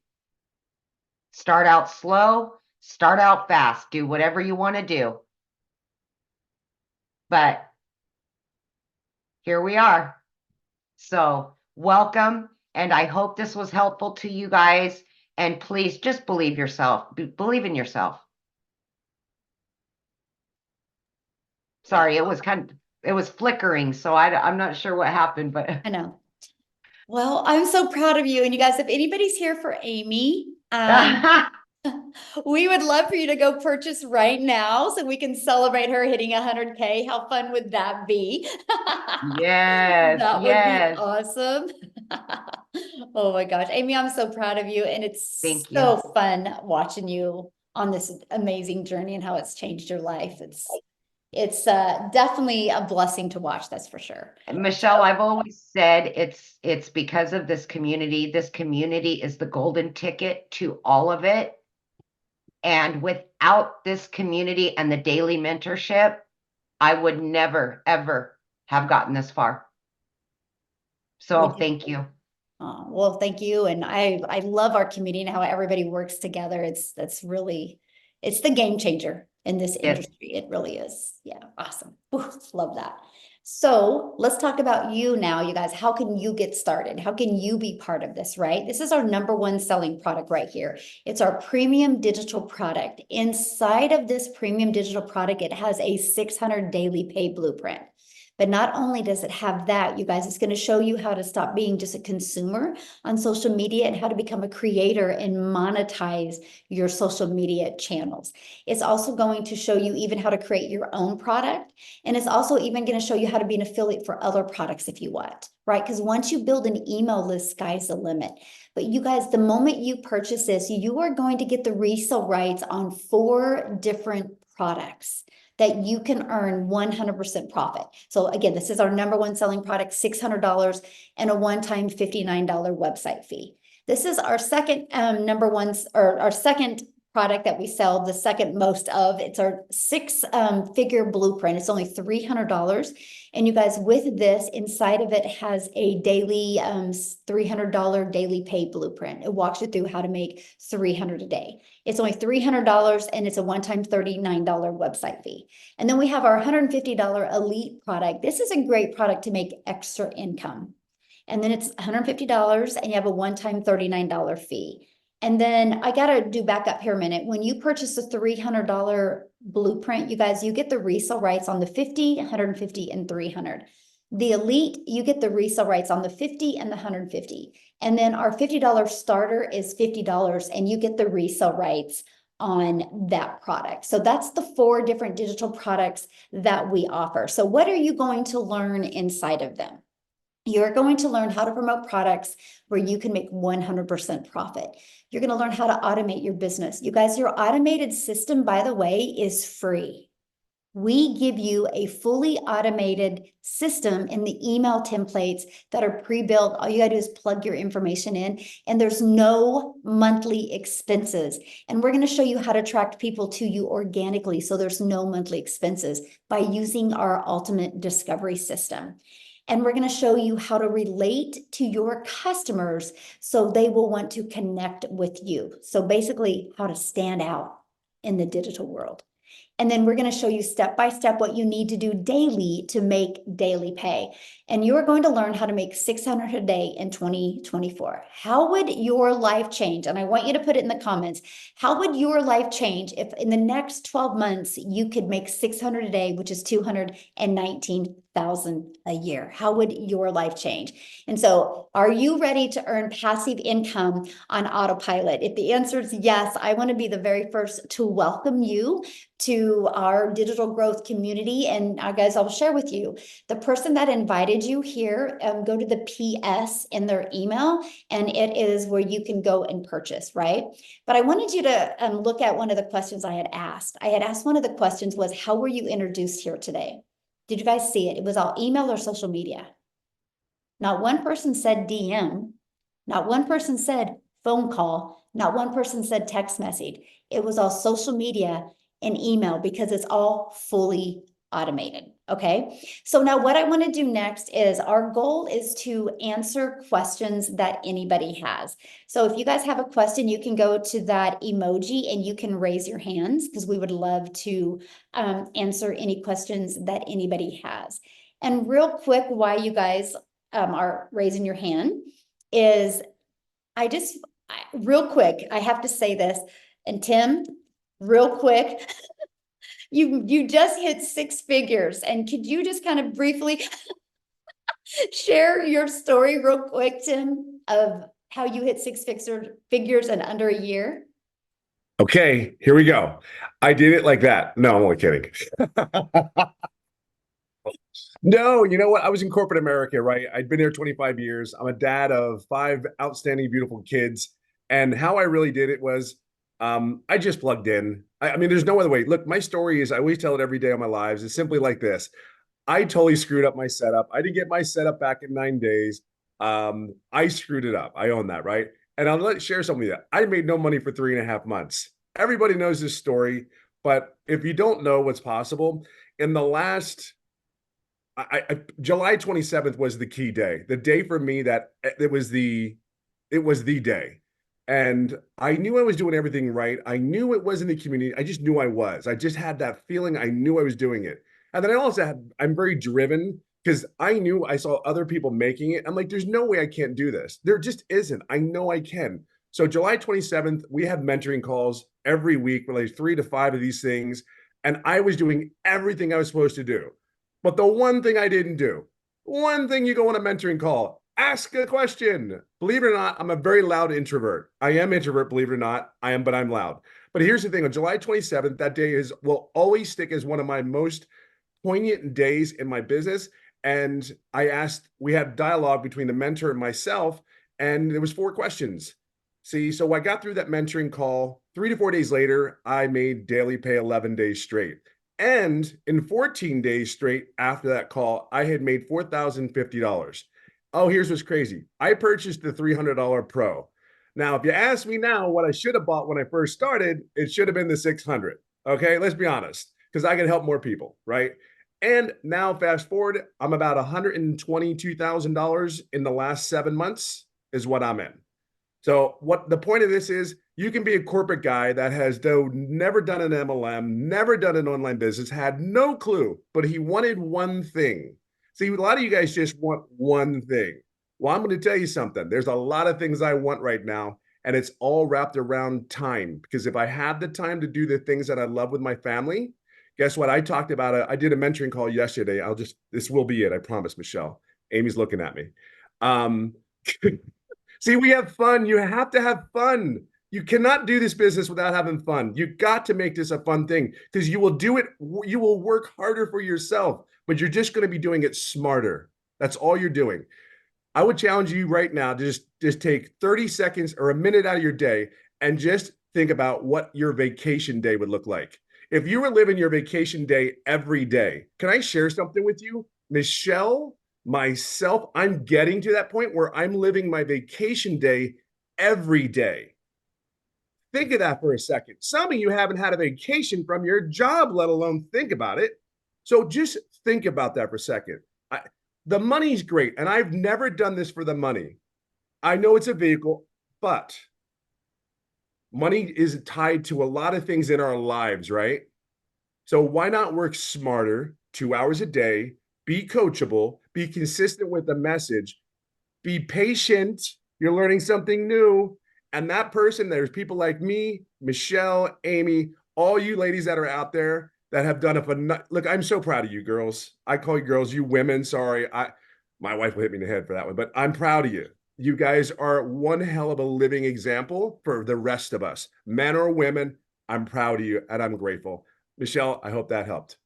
Start out slow, Start out fast, do whatever you want to do. But here we are. So welcome. And I hope this was helpful to you guys. And please just believe yourself. Believe in yourself. Sorry, it was flickering. So I'm not sure what happened, but I know. Well, I'm so proud of you. And you guys, if anybody's here for Amy, we would love for you to go purchase right now so we can celebrate her hitting 100K. How fun would that be? yes, That would be yes. awesome. Oh my gosh, Amy, I'm so proud of you. And it's Thank so you. fun watching you on this amazing journey and how it's changed your life. It's definitely a blessing to watch, that's for sure. Michelle, I've always said it's because of this community. This community is the golden ticket to all of it. And without this community and the daily mentorship, I would never, ever have gotten this far. So thank you. Well, thank you. And I love our community and how everybody works together. It's the game changer in this industry. It really is. Yeah, awesome. Ooh, love that. So let's talk about you now, you guys. How can you get started? How can you be part of this, right? This is our #1 selling product right here. It's our premium digital product. Inside of this premium digital product, it has a 600 daily pay blueprint. But not only does it have that, you guys, it's going to show you how to stop being just a consumer on social media and how to become a creator and monetize your social media channels. It's also going to show you even how to create your own product. And it's also even going to show you how to be an affiliate for other products if you want, right? Because once you build an email list, sky's the limit. But you guys, the moment you purchase this, you are going to get the resale rights on 4 different products that you can earn 100% profit. So again, this is our #1 selling product, $600 and a one-time $59 website fee. This is our second #1 or our second product that we sell, the second most of. It's our 6-figure blueprint. It's only $300. And you guys, with this, inside of it has a daily $300 daily pay blueprint. It walks you through how to make $300 a day. It's only $300 and it's a one-time $39 website fee. And then we have our $150 elite product. This is a great product to make extra income. And then it's $150 and you have a one-time $39 fee. And then I got to do back up here a minute. When you purchase a $300 blueprint, you guys, you get the resale rights on the 50, 150, and 300. The elite, you get the resale rights on the 50 and the 150. And then our $50 starter is $50 and you get the resale rights on that product. So that's the 4 different digital products that we offer. So what are you going to learn inside of them? You're going to learn how to promote products where you can make 100% profit. You're going to learn how to automate your business. You guys, your automated system, by the way, is free. We give you a fully automated system in the email templates that are pre-built. All you got to do is plug your information in, and there's no monthly expenses. And we're going to show you how to attract people to you organically, so there's no monthly expenses by using our ultimate discovery system. And we're going to show you how to relate to your customers so they will want to connect with you. So basically, how to stand out in the digital world. And then we're going to show you step by step what you need to do daily to make daily pay. And you're going to learn how to make $600 a day in 2024. How would your life change? And I want you to put it in the comments. How would your life change if in the next 12 months you could make $600 a day, which is $219,000 a year? How would your life change? And so are you ready to earn passive income on autopilot? If the answer is yes, I want to be the very first to welcome you to our digital growth community. And guys, I'll share with you, the person that invited you here, go to the PS in their email, and it is where you can go and purchase, right? But I wanted you to look at one of the questions I had asked. I had asked one of the questions was, how were you introduced here today? Did you guys see it? It was all email or social media. Not one person said DM. Not one person said phone call. Not one person said text message. It was all social media and email because it's all fully automated. Okay. So now what I want to do next is our goal is to answer questions that anybody has. So if you guys have a question, you can go to that emoji and you can raise your hands because we would love to answer any questions that anybody has. And real quick, why you guys are raising your hand is real quick, I have to say this, and Tim, real quick, you just hit 6 figures, and could you just kind of briefly share your story real quick, Tim, of how you hit 6 figures in under a year? Okay, here we go. I did it like that. No, I'm only kidding. No, you know what? I was in corporate America, right? I'd been there 25 years. I'm a dad of 5 outstanding, beautiful kids. And how I really did it was I just plugged in. I mean, there's no other way. Look, my story is I always tell it every day of my lives. It's simply like this. I totally screwed up my setup. I didn't get my setup back in 9 days. I screwed it up. I own that, right? And I'll share something with you. I made no money for 3.5 months. Everybody knows this story, but if you don't know what's possible, in the last July 27th was the key day. The day for me that it was the day. And I knew I was doing everything right. I knew it was in the community. I just knew I was. I just had that feeling. I knew I was doing it. And then I'm very driven because I knew I saw other people making it. I'm like, there's no way I can't do this. There just isn't. I know I can. So July 27th, we had mentoring calls every week, like 3 to 5 of these things. And I was doing everything I was supposed to do. But the one thing I didn't do, one thing you go on a mentoring call, ask a question. Believe it or not, I'm a very loud introvert. I am introvert, believe it or not. But I'm loud. But here's the thing, on July 27th, that day will always stick as one of my most poignant days in my business. And we had dialogue between the mentor and myself, and there was 4 questions. See, so I got through that mentoring call. 3 to 4 days later, I made daily pay 11 days straight. And in 14 days straight after that call, I had made $4,050. Oh, here's what's crazy. I purchased the $300 Pro. Now, if you ask me now what I should have bought when I first started, it should have been the 600. Okay, let's be honest, because I can help more people, right? And now fast forward, I'm about $122,000 in the last 7 months is what I'm in. So what the point of this is, you can be a corporate guy that has never done an MLM, never done an online business, had no clue, but he wanted one thing. See, a lot of you guys just want one thing. Well, I'm going to tell you something. There's a lot of things I want right now, and it's all wrapped around time. Because if I had the time to do the things that I love with my family, guess what? I talked about it. I did a mentoring call yesterday. This will be it. I promise, Michelle. Amy's looking at me. See, we have fun. You have to have fun. You cannot do this business without having fun. You got to make this a fun thing because you will do it. You will work harder for yourself, but you're just going to be doing it smarter. That's all you're doing. I would challenge you right now to just take 30 seconds or a minute out of your day and just think about what your vacation day would look like. If you were living your vacation day every day, can I share something with you? Michelle, myself, I'm getting to that point where I'm living my vacation day every day. Think of that for a second. Some of you haven't had a vacation from your job, let alone think about it. So just think about that for a second. The money's great, and I've never done this for the money. I know it's a vehicle, but money is tied to a lot of things in our lives, right? So why not work smarter, 2 hours a day, be coachable, be consistent with the message, be patient. You're learning something new. And that person, there's people like me, Michelle, Amy, all you ladies that are out there that have done look, I'm so proud of you girls. I call you girls, you women. Sorry. My wife will hit me in the head for that one, but I'm proud of you. You guys are one hell of a living example for the rest of us, men or women. I'm proud of you and I'm grateful. Michelle, I hope that helped.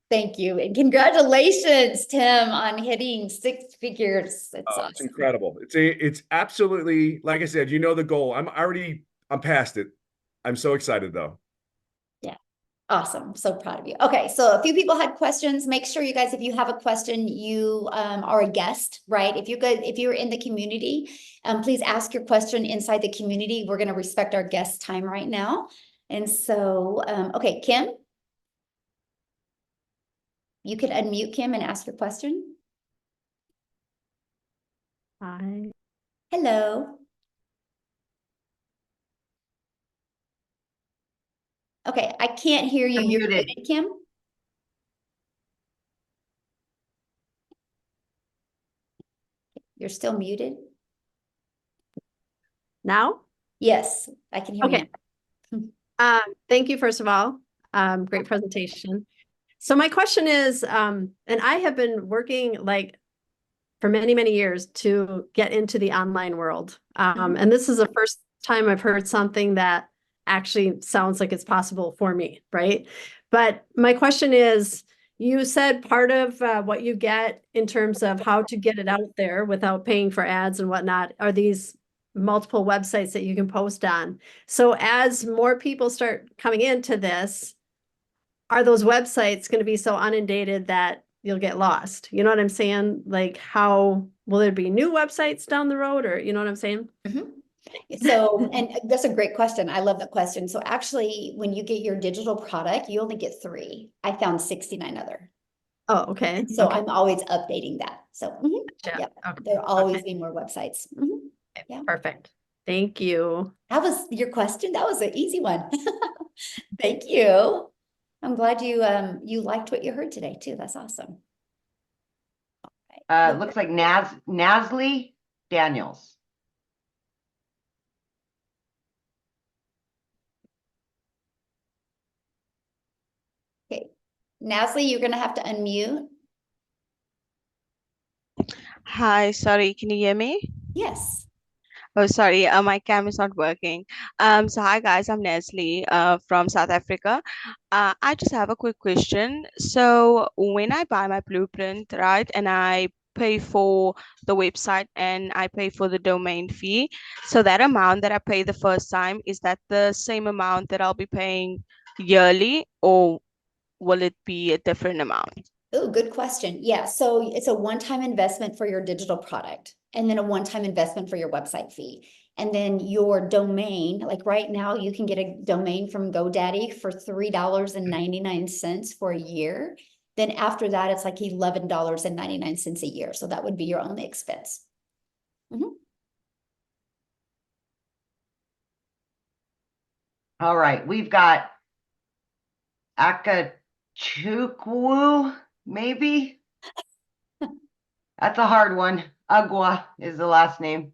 Thank you. And congratulations, Tim, on hitting 6 figures. It's awesome. It's incredible. It's absolutely, like I said, you know the goal. I'm past it. I'm so excited though. Yeah. Awesome. So proud of you. Okay. So a few people had questions. Make sure you guys, if you have a question, you are a guest, right? If you're in the community, please ask your question inside the community. We're going to respect our guest time right now. And so, okay, Kim. You can unmute Kim and ask your question. Hi. Hello. Okay, I can't hear you. You're Unmuted. muted, Kim. You're still muted. Now? Yes, I can hear you. Okay. Thank you, first of all. Great presentation. So my question is, and I have been working like for many, many years to get into the online world. And this is the first time I've heard something that actually sounds like it's possible for me, right? But my question is, you said part of what you get in terms of how to get it out there without paying for ads and whatnot are these multiple websites that you can post on. So as more people start coming into this, are those websites going to be so inundated that you'll get lost? You know what I'm saying? Like, how will there be new websites down the road, or you know what I'm saying? So, and that's a great question. I love that question. So actually, when you get your digital product, you only get 3. I found 69 other. Oh, okay. So Okay. I'm always updating that. So Gotcha. yep, Okay. there'll always Okay. be more websites. Yeah. Perfect. Thank you. That was your question. That was an easy one. Thank you. I'm glad you liked what you heard today too. That's awesome. Okay. Looks like Nasli Daniels. Okay. Nasli, you're gonna have to unmute. Hi, sorry, can you hear me? Yes. Oh, sorry, my cam is not working. So hi guys, I'm Nestle, from South Africa. I just have a quick question. So when I buy my blueprint, right, and I pay for the website and I pay for the domain fee, so that amount that I pay the first time, is that the same amount that I'll be paying yearly, or will it be a different amount? Oh, good question. Yeah. So it's a one-time investment for your digital product and then a one-time investment for your website fee. And then your domain, like right now, you can get a domain from GoDaddy for $3.99 for a year. Then after that, it's like $11.99 a year. So that would be your only expense. All right, we've got Akachukwu, maybe? That's a hard one. Agua is the last name.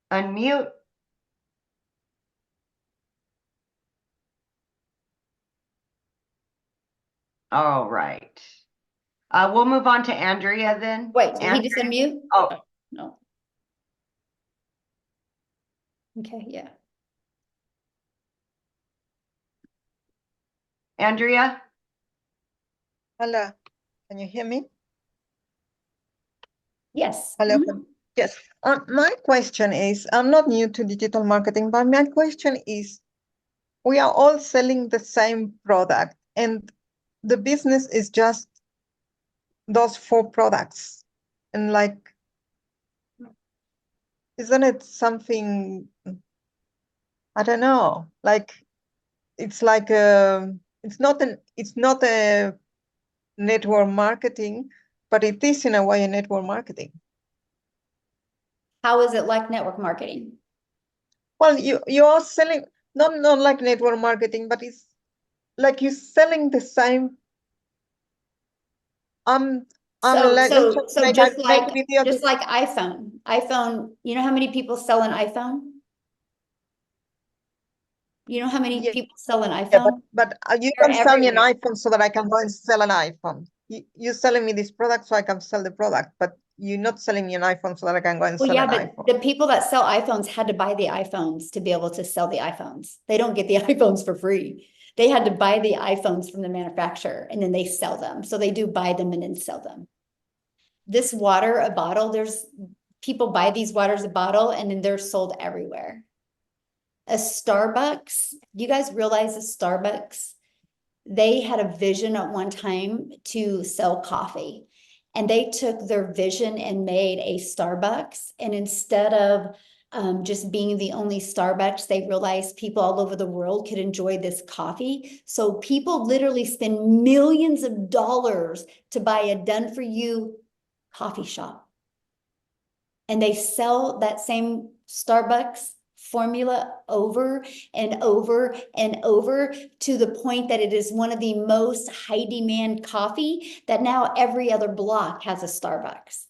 Unmute. All right. We'll move on to Andrea then. Wait, did he just unmute? Oh, No. Okay, yeah. Andrea? Hello, can you hear me? Yes. Hello. Mhm. Yes. My question is, I'm not new to digital marketing, but my question is, we are all selling the same product and the business is just those 4 products. And like, isn't it something, I don't know, like, it's like, it's not a network marketing, but it is in a way a network marketing. How is it like network marketing? Well, you are selling not like network marketing, but it's like you're selling the same. So Let's make just a like video. iPhone, you know how many people sell an iPhone? You know how many Yeah, people sell an but iPhone? you They're don't sell me an everywhere. iPhone so that I can go and sell an iPhone. You're selling me this product so I can sell the product, but you're not selling me an iPhone so that I can go and Well, sell yeah, an but iPhone. the people that sell iPhones had to buy the iPhones to be able to sell the iPhones. They don't get the iPhones for free. They had to buy the iPhones from the manufacturer and then they sell them. So they do buy them and then sell them. This water, a bottle, there's people buy these waters a bottle and then they're sold everywhere. A Starbucks, you guys realize a Starbucks, they had a vision at one time to sell coffee. And they took their vision and made a Starbucks. And instead of just being the only Starbucks, they realized people all over the world could enjoy this coffee. So people literally spend millions of dollars to buy a done for you coffee shop. And they sell that same Starbucks formula over and over and over to the point that it is one of the most high demand coffee that now every other block has a Starbucks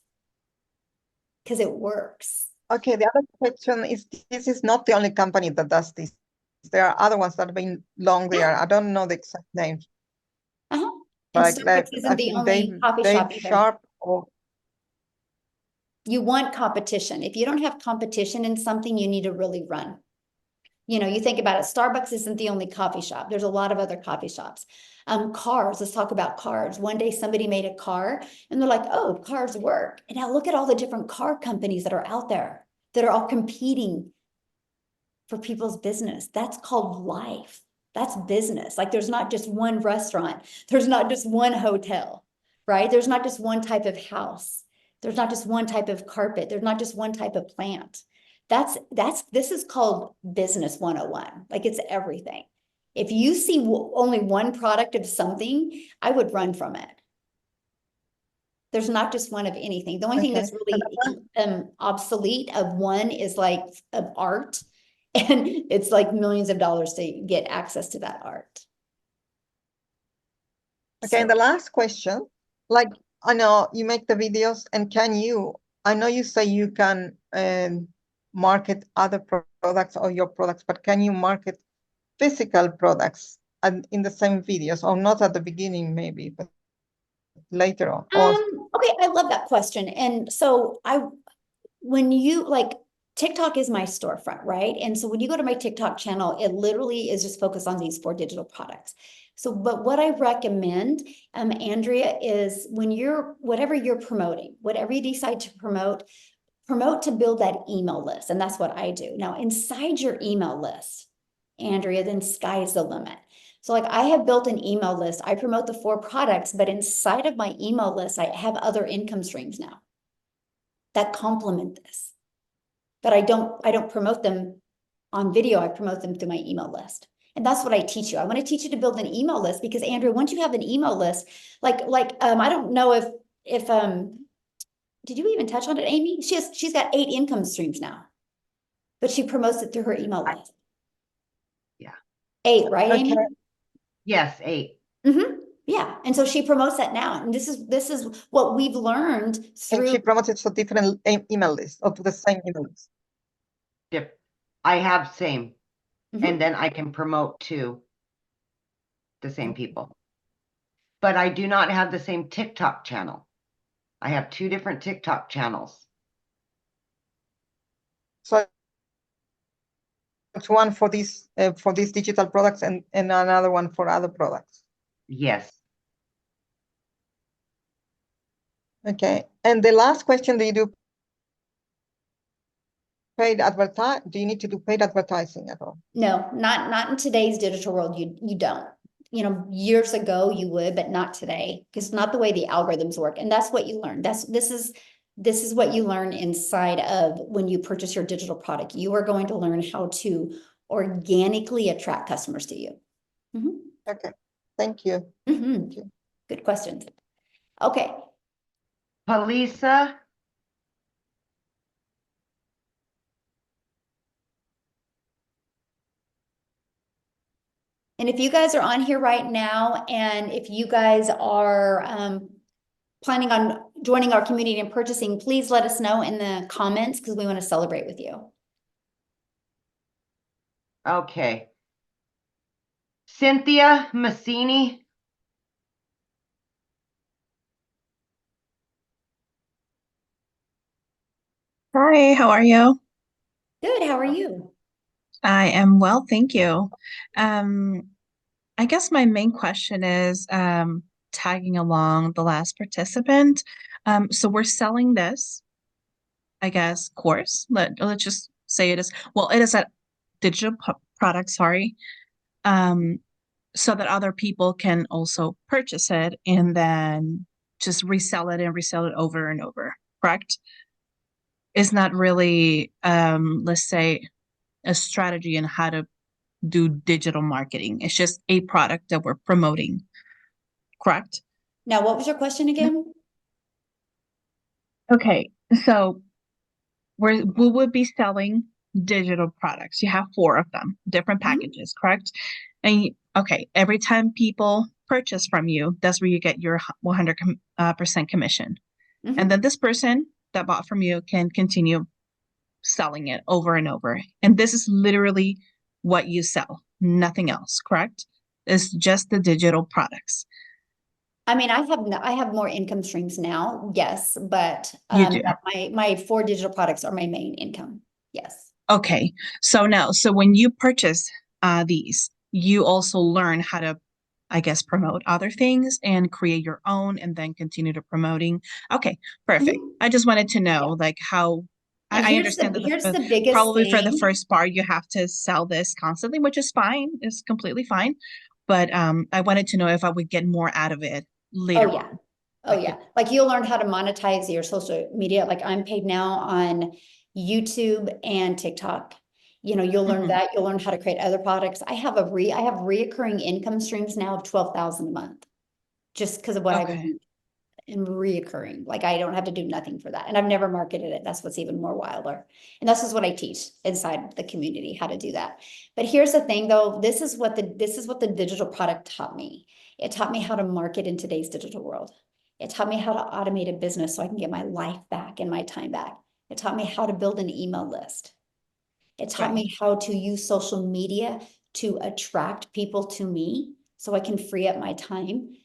because it works. Okay, the other question is, this is not the only company that does this. There are other ones that have been long there. I don't know the exact names. Uh-huh. And Like Starbucks isn't I the think only coffee Dave shop either. Sharp or You want competition. If you don't have competition in something, you need to really run. You know, you think about it, Starbucks isn't the only coffee shop. There's a lot of other coffee shops. Cars, let's talk about cars. One day somebody made a car and they're like, oh, cars work. And now look at all the different car companies that are out there that are all competing for people's business. That's called life. That's business. Like there's not just one restaurant. There's not just one hotel, right? There's not just one type of house. There's not just one type of carpet. There's not just one type of plant. This is called business 101. Like it's everything. If you see only one product of something, I would run from it. There's not just one of anything. The only thing that's really obsolete of one is like of art. And it's like millions of dollars to get access to that art. okay, and the last question, like I know you make the videos, and I know you say you can market other products or your products, but can you market physical products in the same videos, or not at the beginning maybe, but later on? Okay, I love that question. And so when you like, TikTok is my storefront, right? And so when you go to my TikTok channel, it literally is just focused on these 4 digital products. So, but what I recommend, Andrea, is whatever you're promoting, whatever you decide to promote to build that email list. And that's what I do. Now, inside your email list, Andrea, then sky's the limit. So like I have built an email list. I promote the 4 products, but inside of my email list, I have other income streams now that complement this. But I don't promote them on video. I promote them through my email list. And that's what I teach you. I want to teach you to build an email list because Andrea, once you have an email list, I don't know if did you even touch on it, Amy? She's got 8 income streams now, but she promotes it through her email list. Yeah. 8, right, Amy? Yes, 8. Mm-hmm. Yeah. And so she promotes that now. And this is what we've learned through. And she promotes it to different email lists or to the same email list. Yep. I have same. Mm-hmm. And then I can promote to the same people. But I do not have the same TikTok channel. I have 2 different TikTok channels. So it's one for these digital products and another one for other products. Yes. Okay. And the last question, do you do do you need to do paid advertising at all? No, not in today's digital world. You don't. You know, years ago you would, but not today, because it's not the way the algorithms work. And that's what you learn. This is what you learn inside of when you purchase your digital product. You are going to learn how to organically attract customers to you. Mm-hmm. Okay. Thank you. Mm-hmm. Thank you. Good questions. Okay. Palisa. And if you guys are on here right now, and if you guys are planning on joining our community and purchasing, please let us know in the comments because we want to celebrate with you. Okay. Cynthia Massini. Hi, how are you? Good, how are you? I am well, thank you. I guess my main question is tagging along the last participant. So we're selling this, I guess, course. Let's just say it is, well, it is a digital product, sorry, so that other people can also purchase it and then just resell it and resell it over and over, correct? It's not really, let's say, a strategy on how to do digital marketing. It's just a product that we're promoting, correct? Now, what was your question again? Okay, so we would be selling digital products. You have 4 of them, different packages, correct? And okay, every time people purchase from you, that's where you get your 100% commission. Mhm. And then this person that bought from you can continue selling it over and over. And this is literally what you sell, nothing else, correct? It's just the digital products. I mean, I have more income streams now, yes, but You do. my 4 digital products are my main income. Yes. Okay. So now, so when you purchase these, you also learn how to, I guess, promote other things and create your own and then continue to promoting. Okay, perfect. Mhm. I just wanted to Yeah. know like how And I understand that here's the biggest probably for the thing. first part you have to sell this constantly, which is fine. It's completely fine. But I wanted to know if I would get more out of it later Oh yeah. on. Oh yeah. Like you'll learn how to monetize your social media. Like I'm paid now on YouTube and TikTok. You know, you'll learn Mhm. that. You'll learn how to create other products. I have reoccurring income streams now of 12,000 a month just because of what I've Okay. learned and reoccurring. Like I don't have to do nothing for that. And I've never marketed it. That's what's even more wilder. And this is what I teach inside the community, how to do that. But here's the thing though, this is what the digital product taught me. It taught me how to market in today's digital world. It taught me how to automate a business so I can get my life back and my time back. It taught me how to build an email list. It taught Right. me how to use social media to attract people to me so I can free up my time.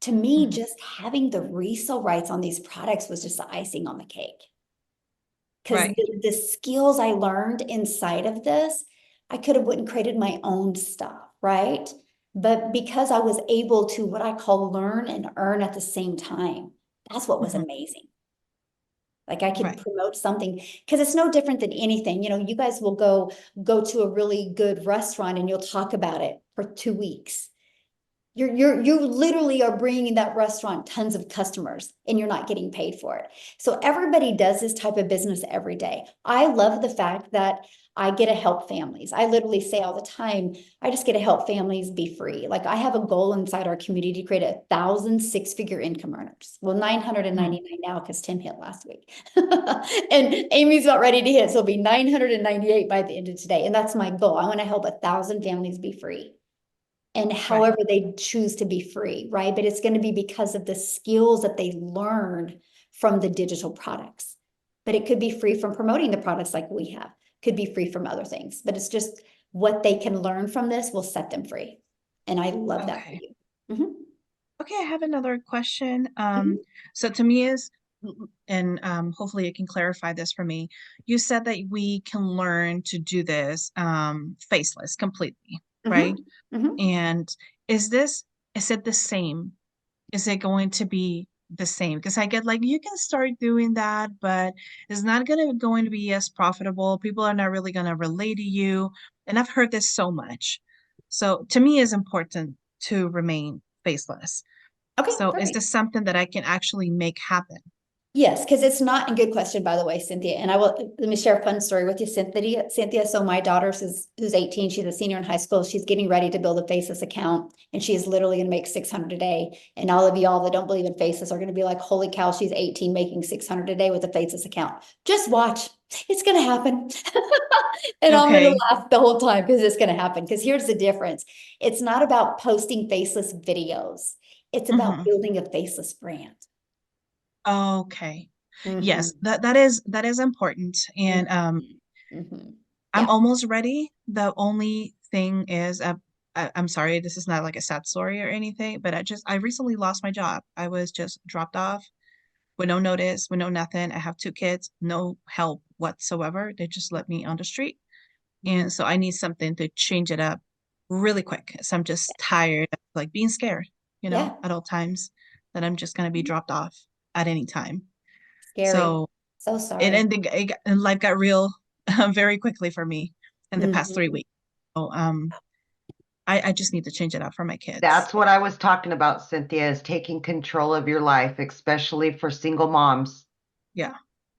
To me, Mhm. just having the resale rights on these products was just the icing on the cake. Because Right. the skills I learned inside of this, I could have went and created my own stuff, right? But because I was able to what I call learn and earn at the same time, that's what was Mhm. amazing. Like I could Right. promote something because it's no different than anything. You know, you guys will go to a really good restaurant and you'll talk about it for 2 weeks. You literally are bringing that restaurant tons of customers and you're not getting paid for it. So everybody does this type of business every day. I love the fact that I get to help families. I literally say all the time, I just get to help families be free. Like I have a goal inside our community to create 1,000 six-figure income earners. Well, 999 now because Tim hit last week. And Amy's about ready to hit. So it'll be 998 by the end of today. And that's my goal. I want to help 1,000 families be free and Right. however they choose to be free, right? But it's going to be because of the skills that they learned from the digital products. But it could be free from promoting the products like we have, could be free from other things. But it's just what they can learn from this will set them free. And I love that for Okay. you. Mhm. Okay, I have another question. Mhm. So to me is, and hopefully you can clarify this for me. You said that we can learn to do this faceless completely, right? Mhm. Mhm. And is this, is it the same? Is it going to be the same? Because I get like you can start doing that, but it's not going to be as profitable. People are not really gonna relate to you. And I've heard this so much. So to me, it's important to remain faceless. Okay, So is perfect. this something that I can actually make happen? Yes, because it's not a good question, by the way, Cynthia. And I will let me share a fun story with you, Cynthia. Cynthia, so my daughter who's 18, she's a senior in high school. She's getting ready to build a Faceless account, and she is literally going to make 600 a day. And all of y'all that don't believe in Faceless are going to be like, "Holy cow, she's 18 making 600 a day with a Faceless account." Just watch, it's going to happen. And I'm going to Okay. laugh the whole time because it's going to happen. Because here's the difference: it's not about posting faceless videos; it's about Hmm. building a faceless brand. Okay. Yes, Mhm. that is important. And Mhm. I'm Yeah. almost ready. The only thing is, I'm sorry, this is not like a sad story or anything, but I recently lost my job. I was just dropped off with no notice, with no nothing. I have 2 kids, no help whatsoever. They just let me on the street. And so I need something to change it up really quick. So I'm just tired of like being scared, Yeah. at all times that I'm just gonna be dropped off at any time. Scary. So So and sorry. and, and life got real very quickly for me in the past Mhm. 3 weeks. So I just need to change it up for my kids. That's what I was talking about, Cynthia, is taking control of your life, especially for single moms. Yeah.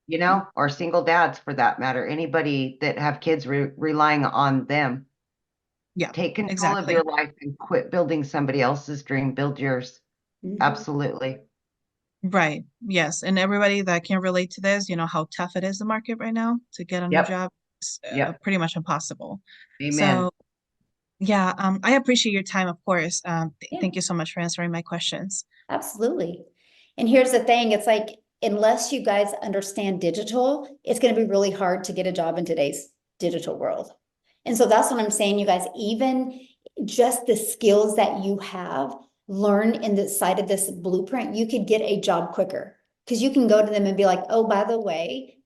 You know, or single dads for that matter. Anybody that have kids relying on them. Yeah. Take control of Exactly. your life and quit building somebody else's dream. Build yours. Mhm. Absolutely. Right. Yes. And everybody that can relate to this, you know how tough it is the market right now to get a new Yep. job. It's Yep. pretty much impossible. Amen. So yeah, I appreciate your time, of course. Yeah. Thank you so much for answering my questions. Absolutely. And here's the thing, it's like, unless you guys understand digital, it's going to be really hard to get a job in today's digital world. And so that's what I'm saying, you guys, even just the skills that you have learned in the side of this blueprint, you could get a job quicker because you can go to them and be like, oh, by the way,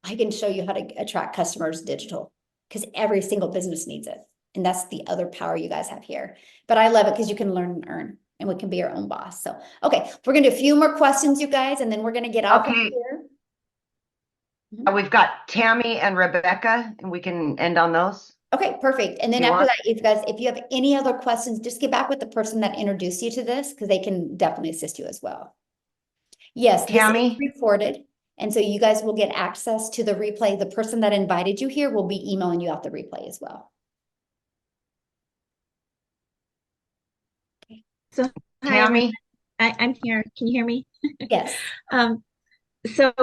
I can show you how to attract customers digital because every single business needs it. And that's the other power you guys have here. But I love it because you can learn and earn and we can be our own boss. So, okay, we're going to do a few more questions, you guys, and then we're going to get off of Okay. here. We've got Tammy and Rebecca, and we can end on those. Okay, perfect. And then You after want- that, if you have any other questions, just get back with the person that introduced you to this because they can definitely assist you as well. Yes, this is Tammy? recorded. And so you guys will get access to the replay. The person that invited you here will be emailing you out the replay as well. So hi, Tammy? I'm here. Can you hear me? Yes. So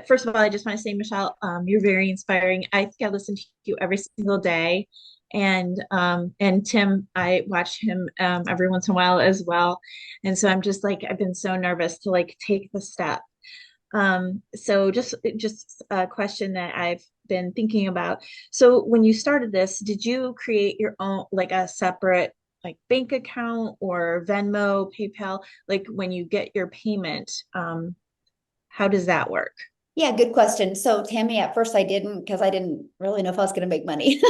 first of all, I just want to say, Michelle, you're very inspiring. I think I listen to you every single day. And Tim, I watch him every once in a while as well. And so I'm just like, I've been so nervous to like take the step. So just a question that I've been thinking about. So when you started this, did you create your own, like a separate like bank account or Venmo, PayPal? Like when you get your payment, how does that work? Yeah, good question. So Tammy, at first I didn't because I didn't really know if I was going to make money.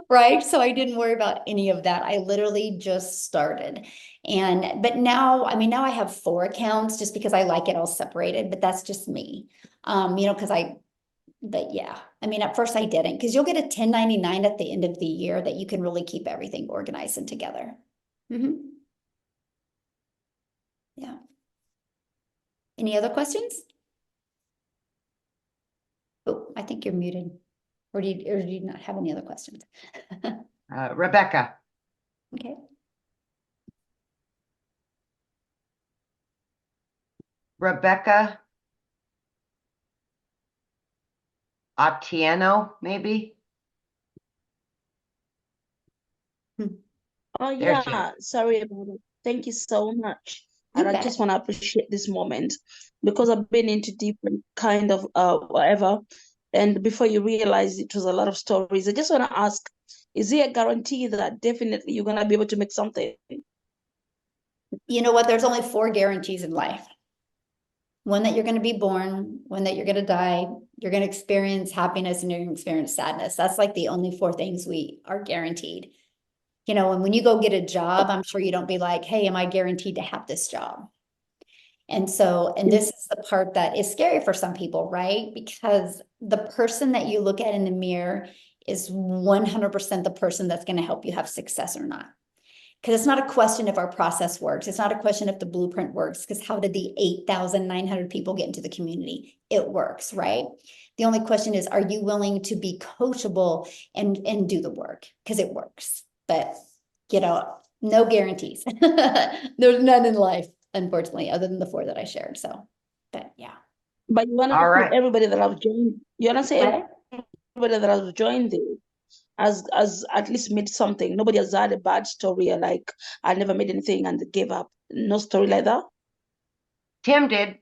Right. So I didn't worry about any of that. I literally just started. But now, I mean, now I have 4 accounts just because I like it all separated, but that's just me. But yeah, I mean, at first I didn't because you'll get a 1099 at the end of the year that you can really keep everything organized and together. Yeah. Any other questions? Oh, I think you're muted. Or do you not have any other questions? Rebecca? Okay. Rebecca Otieno, maybe? Oh There she is. yeah, sorry about it. Thank you so much. You And I bet. just want to appreciate this moment because I've been into different kind of whatever. And before you realize it was a lot of stories, I just want to ask, is there a guarantee that definitely you're gonna be able to make something? You know what? There's only 4 guarantees in life. One that you're going to be born, one that you're going to die, you're going to experience happiness, and you're going to experience sadness. That's like the only 4 things we are guaranteed. You know, and when you go get a job, I'm sure you don't be like, hey, am I guaranteed to have this job? And this is the part that is scary for some people, right? Because the person that you look at in the mirror is 100% the person that's going to help you have success or not. Because it's not a question if our process works. It's not a question if the blueprint works, because how did the 8,900 people get into the community? It works, right? The only question is, are you willing to be coachable and do the work? Because it works. But, you know, no guarantees. There's none in life, unfortunately, other than the 4 that I shared. So, but yeah. But you wanna All say right. everybody that I've joined, you wanna say What? everybody that I've joined this has at least made something. Nobody has had a bad story or like I never made anything and they gave up. No story like that. Tim did.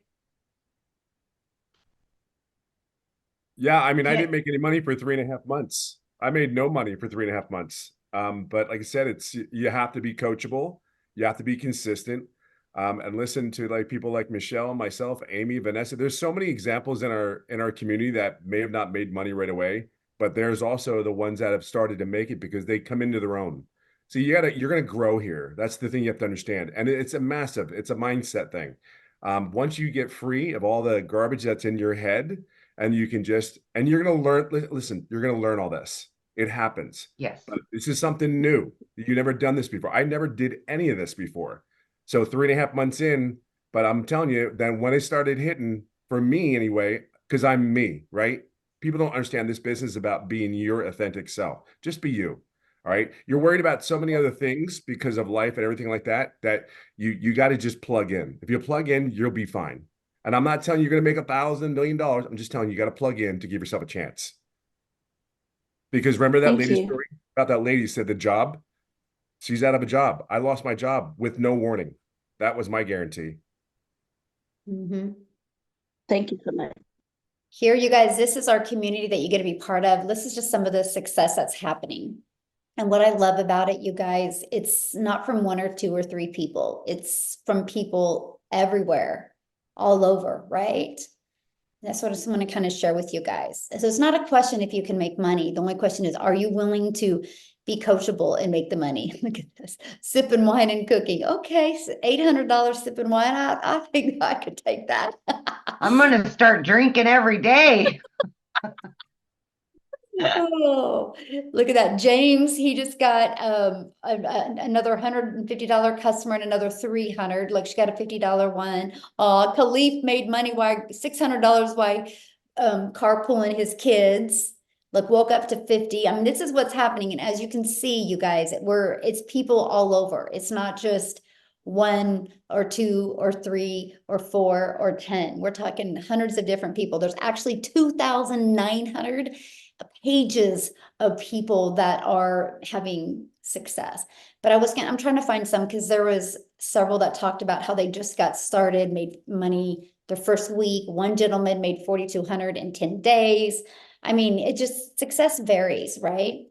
Yeah, I mean, I Yeah. didn't make any money for 3.5 months. I made no money for 3.5 months. But like I said, you have to be coachable, you have to be consistent, and listen to like people like Michelle, myself, Amy, Vanessa. There's so many examples in our community that may have not made money right away, but there's also the ones that have started to make it because they come into their own. So you're gonna grow here. That's the thing you have to understand, and it's a mindset thing. Once you get free of all the garbage that's in your head, and you can and you're going to learn, listen, you're going to learn all this. It happens. Yes. But this is something new. You never done this before. I never did any of this before. So 3.5 months in, but I'm telling you, then when it started hitting, for me anyway, because I'm me, right? People don't understand this business is about being your authentic self. Just be you. All right. You're worried about so many other things because of life and everything like that, that you got to just plug in. If you plug in, you'll be fine. And I'm not telling you you're going to make $1,000 million. I'm just telling you, you got to plug in to give yourself a chance. Because remember that Thank lady you. story about that lady who said the job? She's out of a job. I lost my job with no warning. That was my guarantee. Mhm. Thank you so much. Here, you guys, this is our community that you get to be part of. This is just some of the success that's happening. And what I love about it, you guys, it's not from 1 or 2 or 3 people. It's from people everywhere, all over, right? That's what I just want to kind of share with you guys. So it's not a question if you can make money. The only question is, are you willing to be coachable and make the money? Look at this, sipping wine and cooking. Okay, so $800 sipping wine. I think I could take that. I'm going to start drinking every day. Oh, look at that. James, he just got another $150 customer and another 300. Like she got a $50 one. Khalif made money while $600 while carpooling his kids. Like woke up to 50. I mean, this is what's happening. And as you can see, you guys, it's people all over. It's not just 1 or 2 or 3 or 4 or 10. We're talking hundreds of different people. There's actually 2,900 pages of people that are having success. But I'm trying to find some because there was several that talked about how they just got started, made money their first week. One gentleman made 4,200 in 10 days. I mean, success varies, right?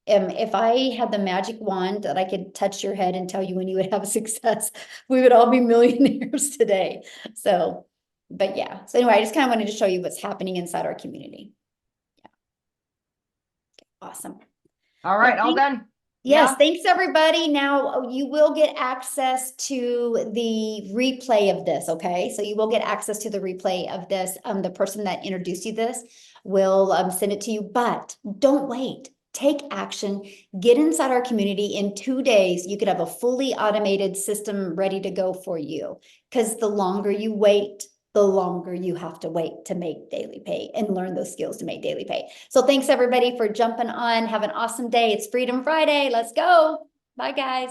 If I had the magic wand that I could touch your head and tell you when you would have success, we would all be millionaires today. So, but yeah. So anyway, I just kind of wanted to show you what's happening inside our community. Awesome. All right, all done. Yes, Yeah. thanks everybody. Now you will get access to the replay of this, okay? So you will get access to the replay of this. The person that introduced you this will send it to you, but don't wait. Take action, get inside our community. In 2 days, you could have a fully automated system ready to go for you. Because the longer you wait, the longer you have to wait to make daily pay and learn those skills to make daily pay. So thanks everybody for jumping on. Have an awesome day. It's Freedom Friday. Let's go. Bye guys.